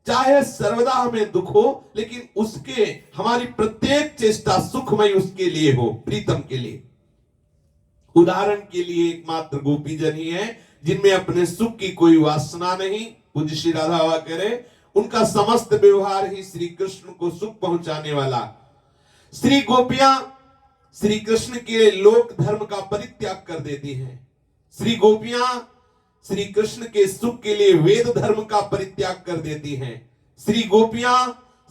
चाहे सर्वदा हमें दुख हो, लेकिन उसके हमारी प्रत्येक चेष्टा सुखमय उसके लिए हो, प्रीतम के लिए। उदाहरण के लिए एकमात्र गोपी जन ही है जिनमें अपने सुख की कोई वासना नहीं। पूज्य श्री राधा बाबा कह रहे उनका समस्त व्यवहार ही श्री कृष्ण को सुख पहुंचाने वाला। श्री गोपियां श्री कृष्ण के लोक धर्म का परित्याग कर देती हैं। श्री गोपियां श्री कृष्ण के सुख के लिए वेद धर्म का परित्याग कर देती हैं। श्री गोपियां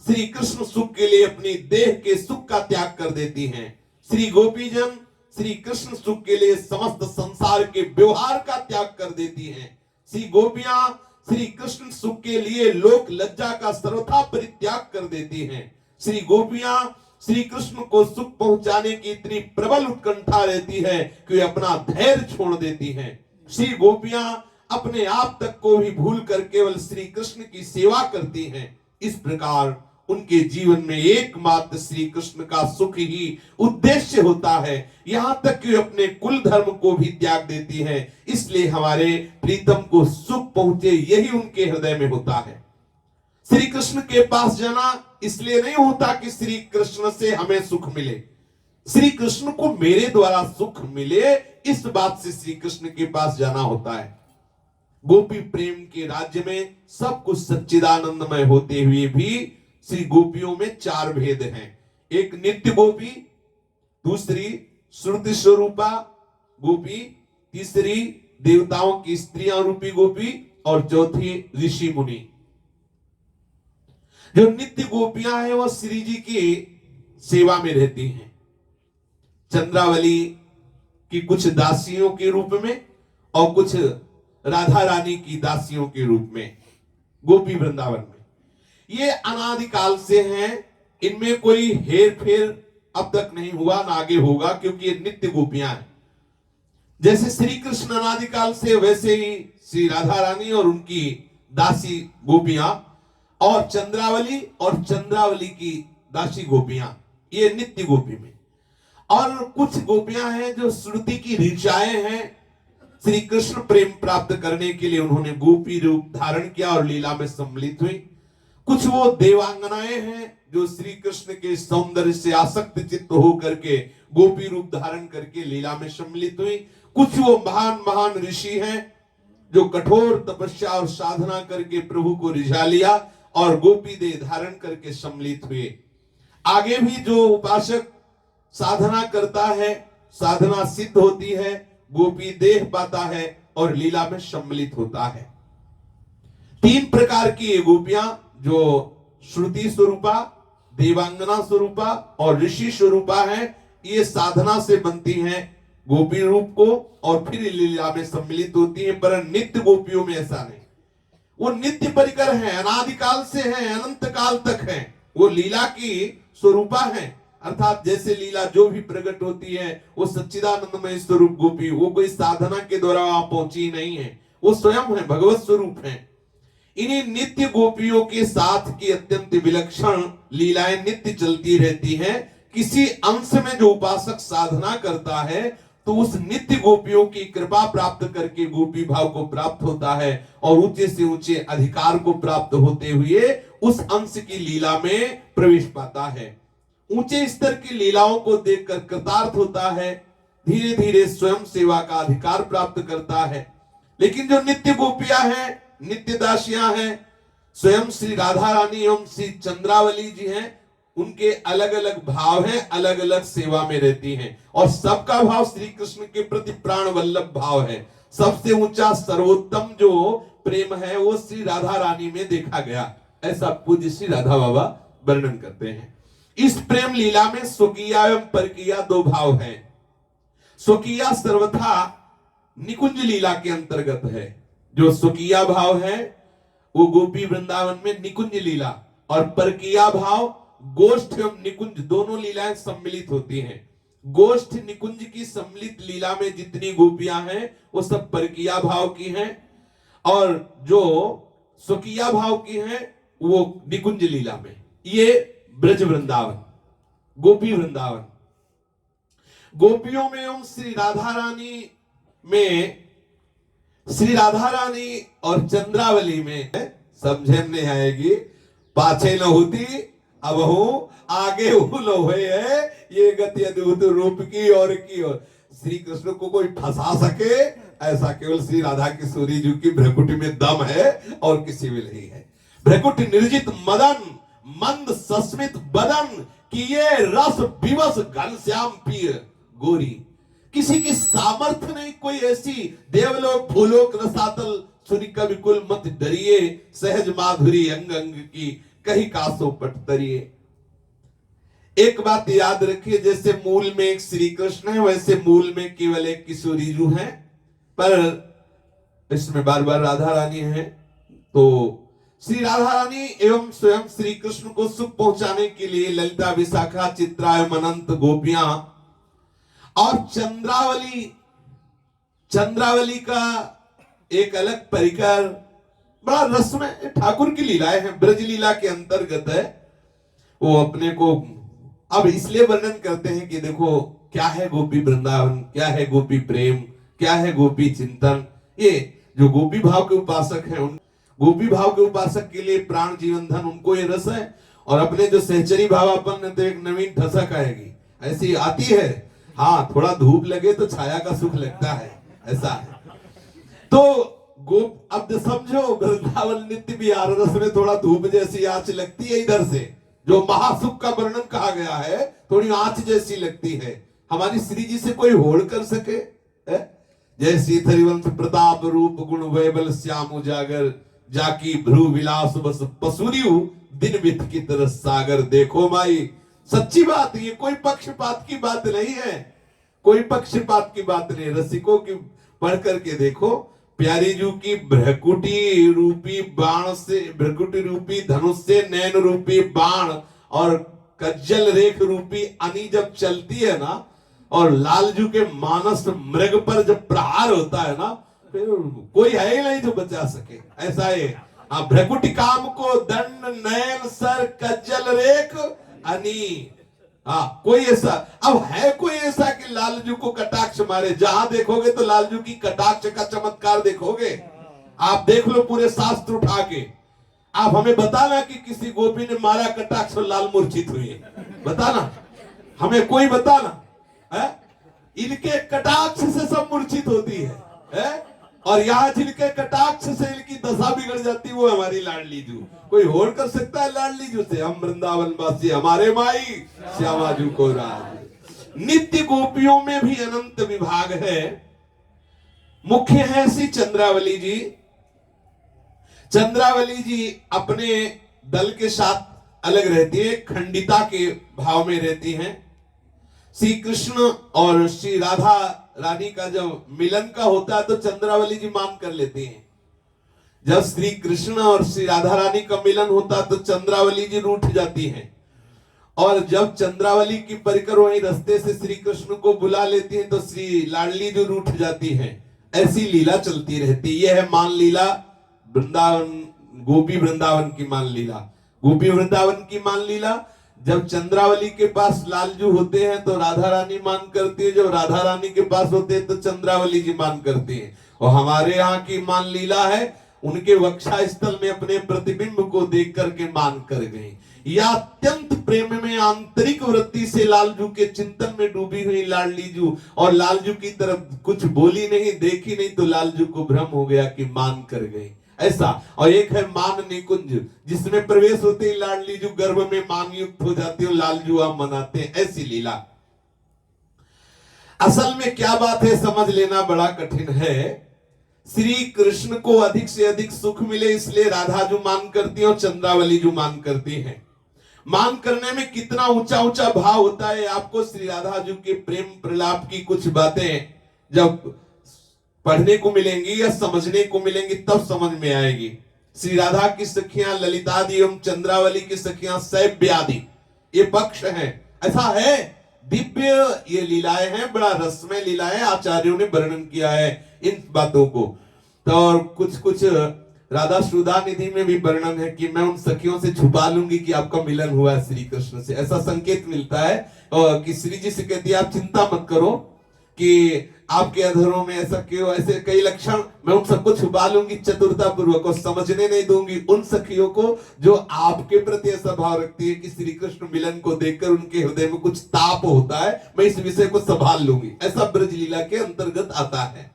श्री कृष्ण सुख के लिए अपनी देह के सुख का त्याग कर देती हैं। श्री गोपीजन श्री कृष्ण सुख के लिए समस्त संसार के व्यवहार का त्याग कर देती हैं। श्री गोपियां श्री कृष्ण सुख के लिए लोक लज्जा का सर्वथा परित्याग कर देती हैं। श्री गोपियां श्री कृष्ण को सुख पहुंचाने की इतनी प्रबल उत्कंठा रहती है कि वे अपना धैर्य छोड़ देती हैं। श्री गोपियां अपने आप तक को भी भूल कर केवल श्री कृष्ण की सेवा करती हैं। इस प्रकार उनके जीवन में एकमात्र श्री कृष्ण का सुख ही उद्देश्य होता है। यहां तक कि अपने कुल धर्म को भी त्याग देती है। इसलिए हमारे प्रीतम को सुख पहुंचे यही उनके हृदय में होता है। श्री कृष्ण के पास जाना इसलिए नहीं होता कि श्री कृष्ण से हमें सुख मिले, श्री कृष्ण को मेरे द्वारा सुख मिले, इस बात से श्री कृष्ण के पास जाना होता है। गोपी प्रेम के राज्य में सब कुछ सच्चिदानंदमय होते हुए भी श्री गोपियों में चार भेद हैं। एक नित्य गोपी, दूसरी श्रुति स्वरूपा गोपी, तीसरी देवताओं की स्त्रियां रूपी गोपी और चौथी ऋषि मुनि। जो नित्य गोपियां हैं वो श्री जी की सेवा में रहती हैं। चंद्रावली की कुछ दासियों के रूप में और कुछ राधा रानी की दासियों के रूप में गोपी वृंदावन में ये अनादिकाल से हैं। इनमें कोई हेर फेर अब तक नहीं हुआ, ना आगे होगा, क्योंकि ये नित्य गोपियां हैं। जैसे श्री कृष्ण अनादिकाल से, वैसे ही श्री राधा रानी और उनकी दासी गोपियां और चंद्रावली की दासी गोपियां, ये नित्य गोपी में। और कुछ गोपियां हैं जो श्रुति की ऋचाएं हैं। श्री कृष्ण प्रेम प्राप्त करने के लिए उन्होंने गोपी रूप धारण किया और लीला में सम्मिलित हुई। कुछ वो देवांगनाएं हैं जो श्री कृष्ण के सौंदर्य से आसक्त चित्त होकर के गोपी रूप धारण करके लीला में सम्मिलित हुई। कुछ वो महान महान ऋषि हैं जो कठोर तपस्या और साधना करके प्रभु को रिझा लिया और गोपी देह धारण करके सम्मिलित हुए। आगे भी जो उपासक साधना करता है, साधना सिद्ध होती है, गोपी देह पाता है और लीला में सम्मिलित होता है। तीन प्रकार की ये गोपियां जो श्रुति स्वरूपा, देवांगना स्वरूपा और ऋषि स्वरूपा हैं, ये साधना से बनती हैं गोपी रूप को और फिर लीला में सम्मिलित होती हैं। पर नित्य गोपियों में ऐसा नहीं। वो नित्य परिकर हैं, अनादिकाल से हैं, अनंत काल तक हैं। वो लीला की स्वरूपा हैं, अर्थात जैसे लीला जो भी प्रकट होती है वो सच्चिदानंदमय स्वरूप गोपी, वो कोई साधना के द्वारा वहां पहुंची नहीं है, वो स्वयं है, भगवत स्वरूप है। इन्हीं नित्य गोपियों के साथ की अत्यंत विलक्षण लीलाएं नित्य चलती रहती हैं। किसी अंश में जो उपासक साधना करता है तो उस नित्य गोपियों की कृपा प्राप्त करके गोपी भाव को प्राप्त होता है और ऊंचे से ऊंचे अधिकार को प्राप्त होते हुए उस अंश की लीला में प्रवेश पाता है। ऊंचे स्तर की लीलाओं को देखकर कृतार्थ होता है, धीरे धीरे स्वयं सेवा का अधिकार प्राप्त करता है। लेकिन जो नित्य गोपियां हैं, नित्य दासियां हैं, स्वयं श्री राधा रानी एवं श्री चंद्रावली जी हैं, उनके अलग अलग भाव हैं, अलग अलग सेवा में रहती हैं और सबका भाव श्री कृष्ण के प्रति प्राण वल्लभ भाव है। सबसे ऊंचा सर्वोत्तम जो प्रेम है वो श्री राधा रानी में देखा गया, ऐसा पूज्य श्री राधा बाबा वर्णन करते हैं। इस प्रेम लीला में स्वकीया एवं परकीया दो भाव हैं। स्वकीया सर्वथा निकुंज लीला के अंतर्गत है। जो स्वकीया भाव है वो गोपी वृंदावन में निकुंज लीला, और परकीया भाव गोष्ठ एवं निकुंज दोनों लीलाएं सम्मिलित होती हैं। गोष्ठ निकुंज की सम्मिलित लीला में जितनी गोपियां हैं वो सब परकीया भाव की हैं, और जो स्वकीया भाव की हैं वो निकुंज लीला में। ये ब्रज वृंदावन, गोपी वृंदावन। गोपियों में एवं श्री राधा रानी में, श्री राधा रानी और चंद्रावली में समझे नहीं आएगी। पाछे न होती अब हूं आगे है, ये गति अद्भुत रूप की और श्री कृष्ण को कोई फंसा सके ऐसा केवल श्री राधा किशोरी जी की भ्रकुटी में दम है और किसी में नहीं है। भ्रकुटी निर्जित मदन मंद सस्मित बदन कि ये रस विवश घनश्याम पिय गोरी। किसी की सामर्थ्य नहीं कोई ऐसी देवलोक भूलोक रसातल सुनी कवि कुल मत डरिए सहज माधुरी अंग अंग की कहीं कासो पट तरिए। एक बात याद रखिए, जैसे मूल में एक श्री कृष्ण है वैसे मूल में केवल एक किशोरी जी है, पर इसमें बार बार राधा रानी है। तो श्री राधा रानी एवं स्वयं श्री कृष्ण को सुख पहुंचाने के लिए ललिता विशाखा चित्रायम अनंत गोपियां और चंद्रावली का एक अलग परिकर बड़ा रसमय ठाकुर की लीलाएं हैं, ब्रज लीला के अंतर्गत है। वो अपने को अब इसलिए वर्णन करते हैं कि देखो क्या है गोपी वृंदावन, क्या है गोपी प्रेम, क्या है गोपी चिंतन। ये जो गोपी भाव के उपासक हैं उन गोपी भाव के उपासक के लिए प्राण जीवन धन उनको ये रस है। और अपने जो सहचरी भावापन तो एक नवीन ठसक आएगी ऐसी आती है। हाँ, थोड़ा धूप लगे तो छाया का सुख लगता है, ऐसा है। तो अब समझो वृंदावन नित्य विहार रस में थोड़ा धूप जैसी आंच लगती है। इधर से जो महासुख का वर्णन कहा गया है थोड़ी आंच जैसी लगती है। हमारी श्री जी से कोई होड़ कर सके है? जैसी थरिवंश प्रताप रूप गुण वैबल श्याम उजागर जाकी भ्रू विलास बस पसुरियु दिन वित की तरह सागर। देखो माई, सच्ची बात, ये कोई पक्षपात की बात नहीं है, कोई पक्षपात की बात नहीं। रसिकों की पढ़ करके देखो, प्यारी जू की भ्रकुटी रूपी बाण से, भ्रकुटी रूपी धनुष से नैन रूपी बाण और कज्जल रेख रूपी अनी जब चलती है ना, और लालजू के मानस मृग पर जब प्रहार होता है ना, फिर कोई है ही नहीं जो बचा सके, ऐसा है। भ्रकुटी काम को दंड नयन सर कज्जल रेख अनी। हाँ, कोई ऐसा अब है कोई ऐसा कि लालजू को कटाक्ष मारे? जहां देखोगे तो लालजू की कटाक्ष का चमत्कार देखोगे। आप देख लो पूरे शास्त्र उठा के, आप हमें बताना कि किसी गोपी ने मारा कटाक्ष और लाल मूर्छित हुई है, बताना हमें, कोई बताना है? इनके कटाक्ष से सब मूर्छित होती है? और यहाँ जिनके कटाक्ष से इनकी दशा बिगड़ जाती है वो हमारी लाडली जू। कोई होड़ कर सकता है लाडली जू से? हम वृंदावन वासी हमारे माई श्यामा जू को राज। नित्य गोपियों में भी अनंत विभाग है। मुख्य है श्री चंद्रावली जी। चंद्रावली जी अपने दल के साथ अलग रहती है, खंडिता के भाव में रहती हैं। श्री कृष्ण और श्री राधा रानी का जब मिलन का होता है तो चंद्रावली जी मान कर लेते हैं। जब श्री कृष्ण और श्री राधा रानी का मिलन होता है तो चंद्रावली जी रूठ जाती हैं। और जब चंद्रावली की परिकर वहीं रास्ते से श्री कृष्ण को बुला लेती हैं तो श्री लाडली जी रूठ जाती हैं। ऐसी लीला चलती रहती। यह है मान लीला वृंदावन, गोपी वृंदावन की मान लीला, गोपी वृंदावन की मान लीला। जब चंद्रावली के पास लालजू होते हैं तो राधा रानी मान करती है, जब राधा रानी के पास होते हैं तो चंद्रावली जी मान करती है। और हमारे यहाँ की मान लीला है, उनके वक्षा स्थल में अपने प्रतिबिंब को देख करके मान कर गई। या अत्यंत प्रेम में आंतरिक वृत्ति से लालजू के चिंतन में डूबी हुई लाडली जू, और लालजू की तरफ कुछ बोली नहीं, देखी नहीं, तो लालजू को भ्रम हो गया कि मान कर गई, ऐसा। और एक है मान निकुंज, जिसमें प्रवेश होते ही लाडली जू गर्भ में मान युक्त हो जाती है, लालजू आप मनाते हैं। ऐसी लीला असल में क्या बात है समझ लेना बड़ा कठिन है। श्री कृष्ण को अधिक से अधिक सुख मिले इसलिए राधा जू मान करती है और चंद्रावली जू मान करती है। मान करने में कितना ऊंचा ऊंचा भाव होता है, आपको श्री राधा जू के प्रेम प्रलाप की कुछ बातें जब पढ़ने को मिलेंगी या समझने को मिलेंगी तब समझ में आएगी। श्री राधा की सखियां ललितादि एवं चंद्रावली की सखियां सैव्यादि, ये पक्ष हैं, ऐसा है। दिव्य ये लीलाएं हैं, बड़ा रसमय लीलाएं, आचार्यों ने वर्णन किया है इन बातों को। तो और कुछ राधा सुधा निधि में भी वर्णन है कि मैं उन सखियों से छुपा लूंगी कि आपका मिलन हुआ है श्री कृष्ण से, ऐसा संकेत मिलता है। और कि श्री जी से कहती है आप चिंता मत करो कि आपके अधरों में ऐसा क्यों, ऐसे कई लक्षण, मैं उन सबको छुपा लूंगी चतुरता पूर्वक और समझने नहीं दूंगी उन सखियों को जो आपके प्रति ऐसा भाव रखती है कि श्री कृष्ण मिलन को देखकर उनके हृदय में कुछ ताप होता है, मैं इस विषय को संभाल लूंगी। ऐसा ब्रज लीला के अंतर्गत आता है।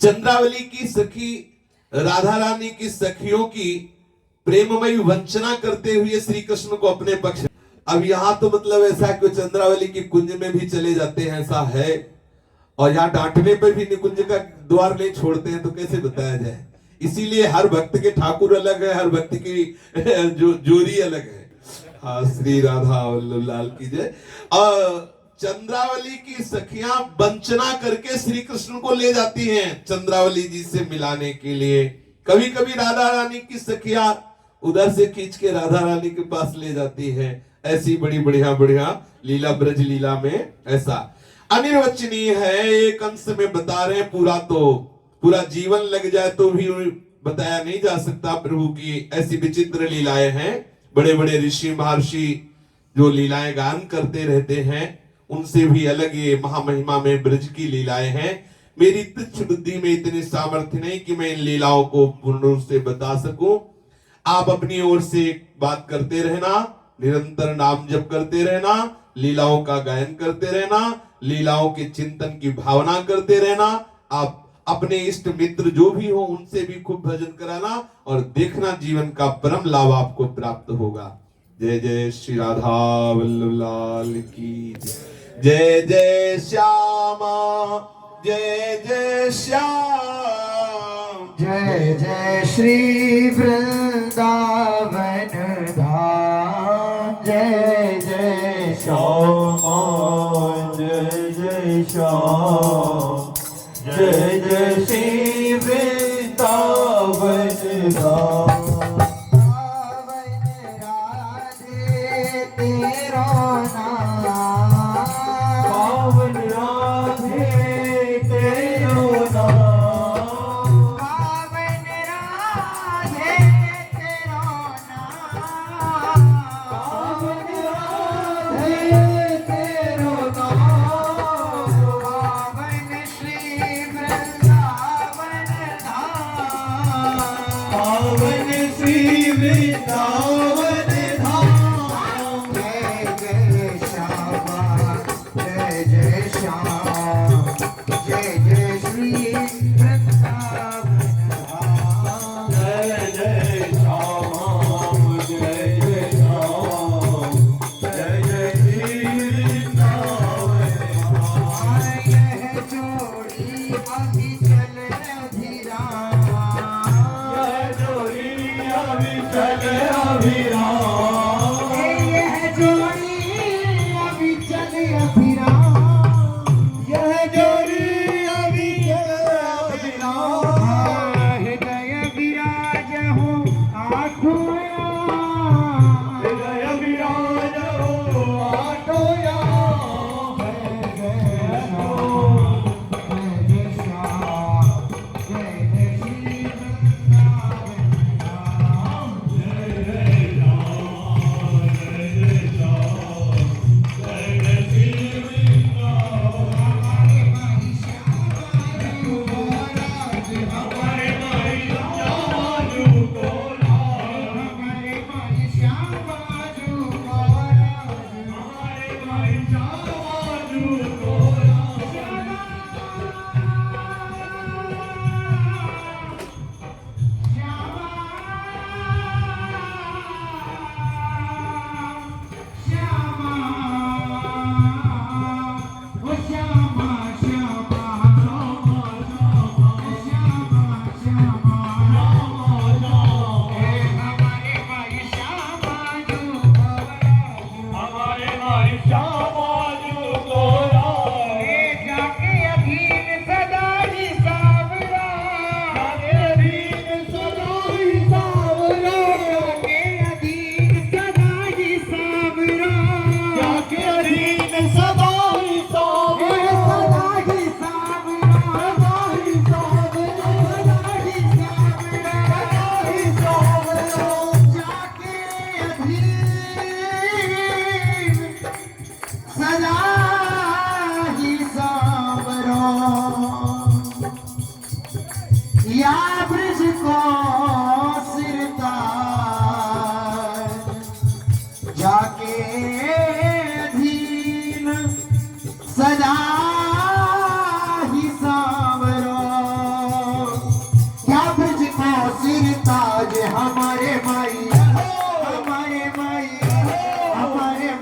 चंद्रावली की सखी राधा रानी की सखियों की प्रेममयी वंचना करते हुए श्री कृष्ण को अपने पक्ष। अब यहां तो मतलब ऐसा कि चंद्रावली की कुंज में भी चले जाते हैं, ऐसा है, और यहाँ डांटने पर भी निकुंज का द्वार नहीं छोड़ते हैं, तो कैसे बताया जाए। इसीलिए हर भक्त के ठाकुर अलग है, हर भक्त की जोरी अलग है। हाँ, श्री राधा वल्लभ लाल की जय। चंद्रावली की सखियां वंचना करके श्री कृष्ण को ले जाती हैं चंद्रावली जी से मिलाने के लिए। कभी कभी राधा रानी की सखियां उधर से खींच के राधा रानी के पास ले जाती है। ऐसी बड़ी बढ़िया बढ़िया लीला ब्रज लीला में ऐसा अनिर्वचनीय है। एक अंश में बता रहे हैं, पूरा जीवन लग जाए तो भी बताया नहीं जा सकता प्रभु की ऐसी विचित्र लीलाएं हैं। बड़े बड़े ऋषि महर्षि जो लीलाएं गान करते रहते हैं, उनसे भी अलग ये महामहिमा में ब्रज की लीलाएं हैं। मेरी तुच्छ बुद्धि में इतनी सामर्थ्य नहीं कि मैं इन लीलाओं को पूर्ण रूप से बता सकूं। आप अपनी ओर से बात करते रहना, निरंतर नाम जप करते रहना, लीलाओं का गायन करते रहना, लीलाओं के चिंतन की भावना करते रहना। आप अपने इष्ट मित्र जो भी हो उनसे भी खूब भजन कराना और देखना जीवन का परम लाभ आपको प्राप्त होगा। जय जय श्री राधा वल्लभ लाल की जय। जय श्यामा, जय जय श्याम, जय जय श्री वृंदावन धाम। जय जय श्यामा, जय जय श्याम, जय जय श्री वृंदावन धाम।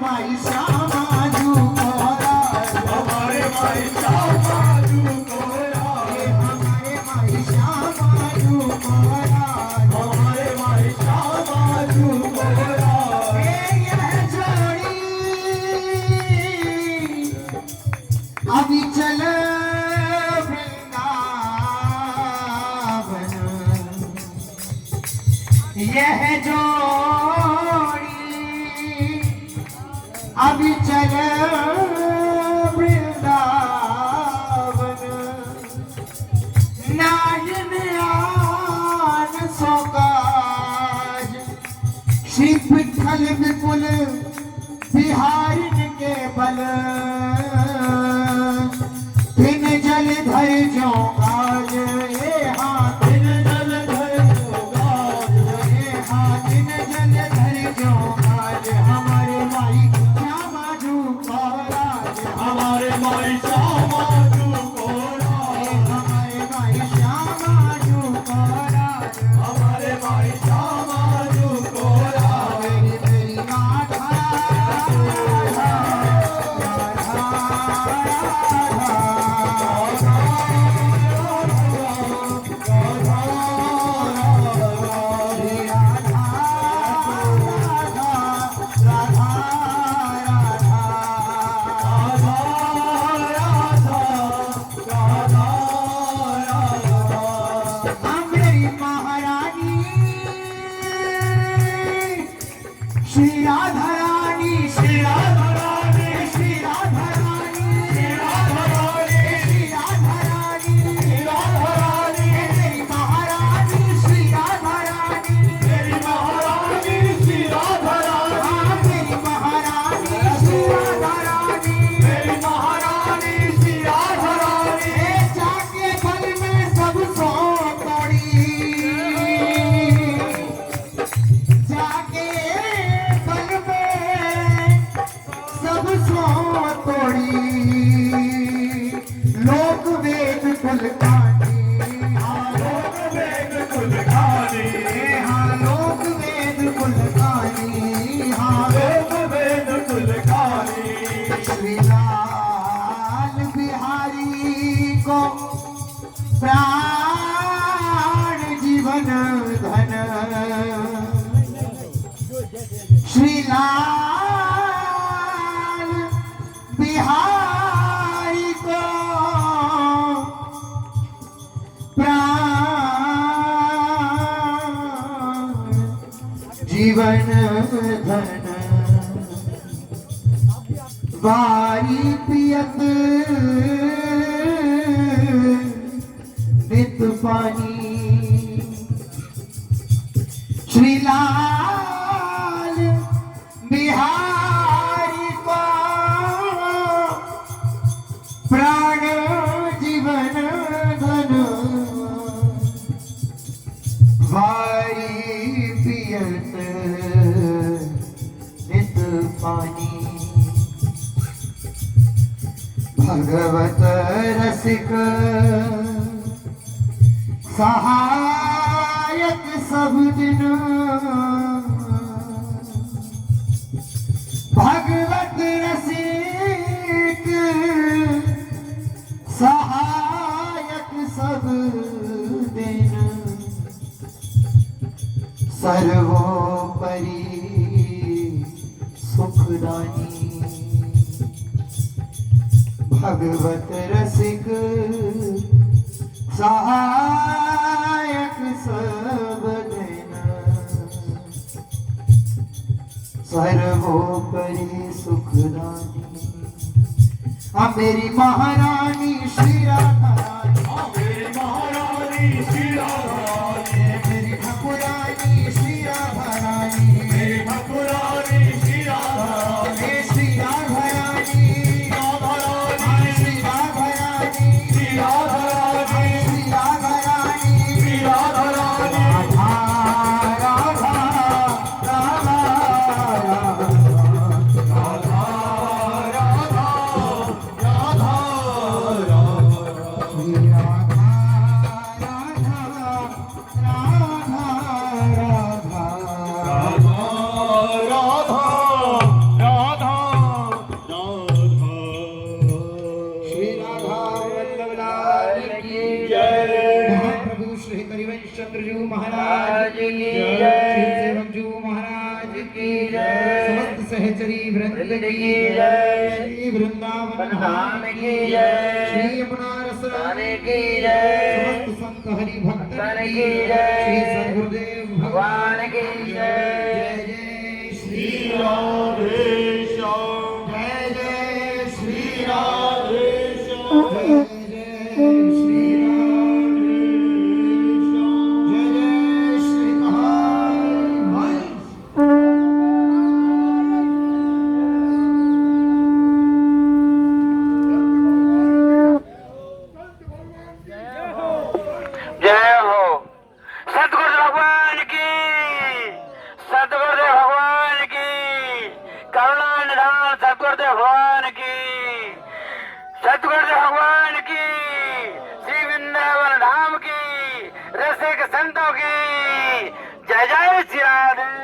माई श्यामा जू को राज, हमारे माई श्यामा जू को राज, हमारे माई श्यामा जू को राज, हमारे माई श्यामा जू को राज। यह जोड़ी अभी चल वृंदावन, यह जोड़ी अभी चल वृंदावन, नायन आन सोकाज, श्री विठ्ठल विपुल बिहारिन के बल, दिन जल धर जो आज ये हाथ, दिन जल धर जो गाज, ये हाथ दिन जल धर जो आज, हमारे माई श्यामा जू को राज, हमारे माई श्यामा जू को राज, हमारे माई श्यामा जू को राज, हमारे माई श्यामा जू को राज। मेरी मेरी राधा श्री राधा रानी, श्री राधा रानी, श्री राधा रानी, श्री राधा रानी, श्री राधा रानी, श्री राधा रानी, मेरी महारानी श्री राधा रानी, मेरी महारानी श्री राधा रानी, मेरी महारानी श्री राधा रानी, मेरी महारानी श्री राधा रानी। जाके बल में सब सो तोड़ी, जाके बल में सब सो तोड़ी, लोक वेद कुल कानी, हाँ लोक वेद कुल खानी, हाँ लोक वेद कुल कानी, हाँ लोक वेद कुल खानी। श्री लाल बिहारी को प्राण जीवन धन, श्री लाल बिहारी को प्राण जीवन धन, वारी पियत नित पानी, श्री लाल बिहारी को प्राण जीवन धन, वारी पियत नित पानी, भगवत रसिक सहायक सब दिन, भगवत रसिक सहायक सब दिन, सर्वोपरि सुखदानी, भगवत रसिक सहायक सब दिन, सर्वोपरि सुखदानी। हाँ मेरी महारानी श्री राधा रानी, मेरी महारानी श्री राधा रानी, मेरी ठाकुरानी श्री राधा रानी, मेरी ठाकुरानी श्री राधा रानी, श्री राधा रानी, राधा रानी, श्री राधा रानी, श्री राधा रानी, श्री राधा रानी, श्री राधा रानी। राधा राधा राधा राधा, राधा राधा राधा राधा, श्री राधा राधा जी की श्री जय सेवक जी महाराज की जय समस्त सहचरी वृंद वृंद की की जय श्री वृंदावन धाम धाम की जय श्री यमुना रसराज की जय समस्त संत हरि भक्त की की जय श्री सद्गुरुदेव भगवान की जय जय जय श्री राधे श्याम जय जय श्री राधे श्याम जय जय श्री राम जय जय श्री महाराज जय हो सतगुरु भगवान की सतगुरुदेव भगवान की करुणा निधान सतगुरुदेव भगवान की सतगुरुदेव भगवान की श्री वृंदावन धाम की रसिक संतों की जय जय श्री राधे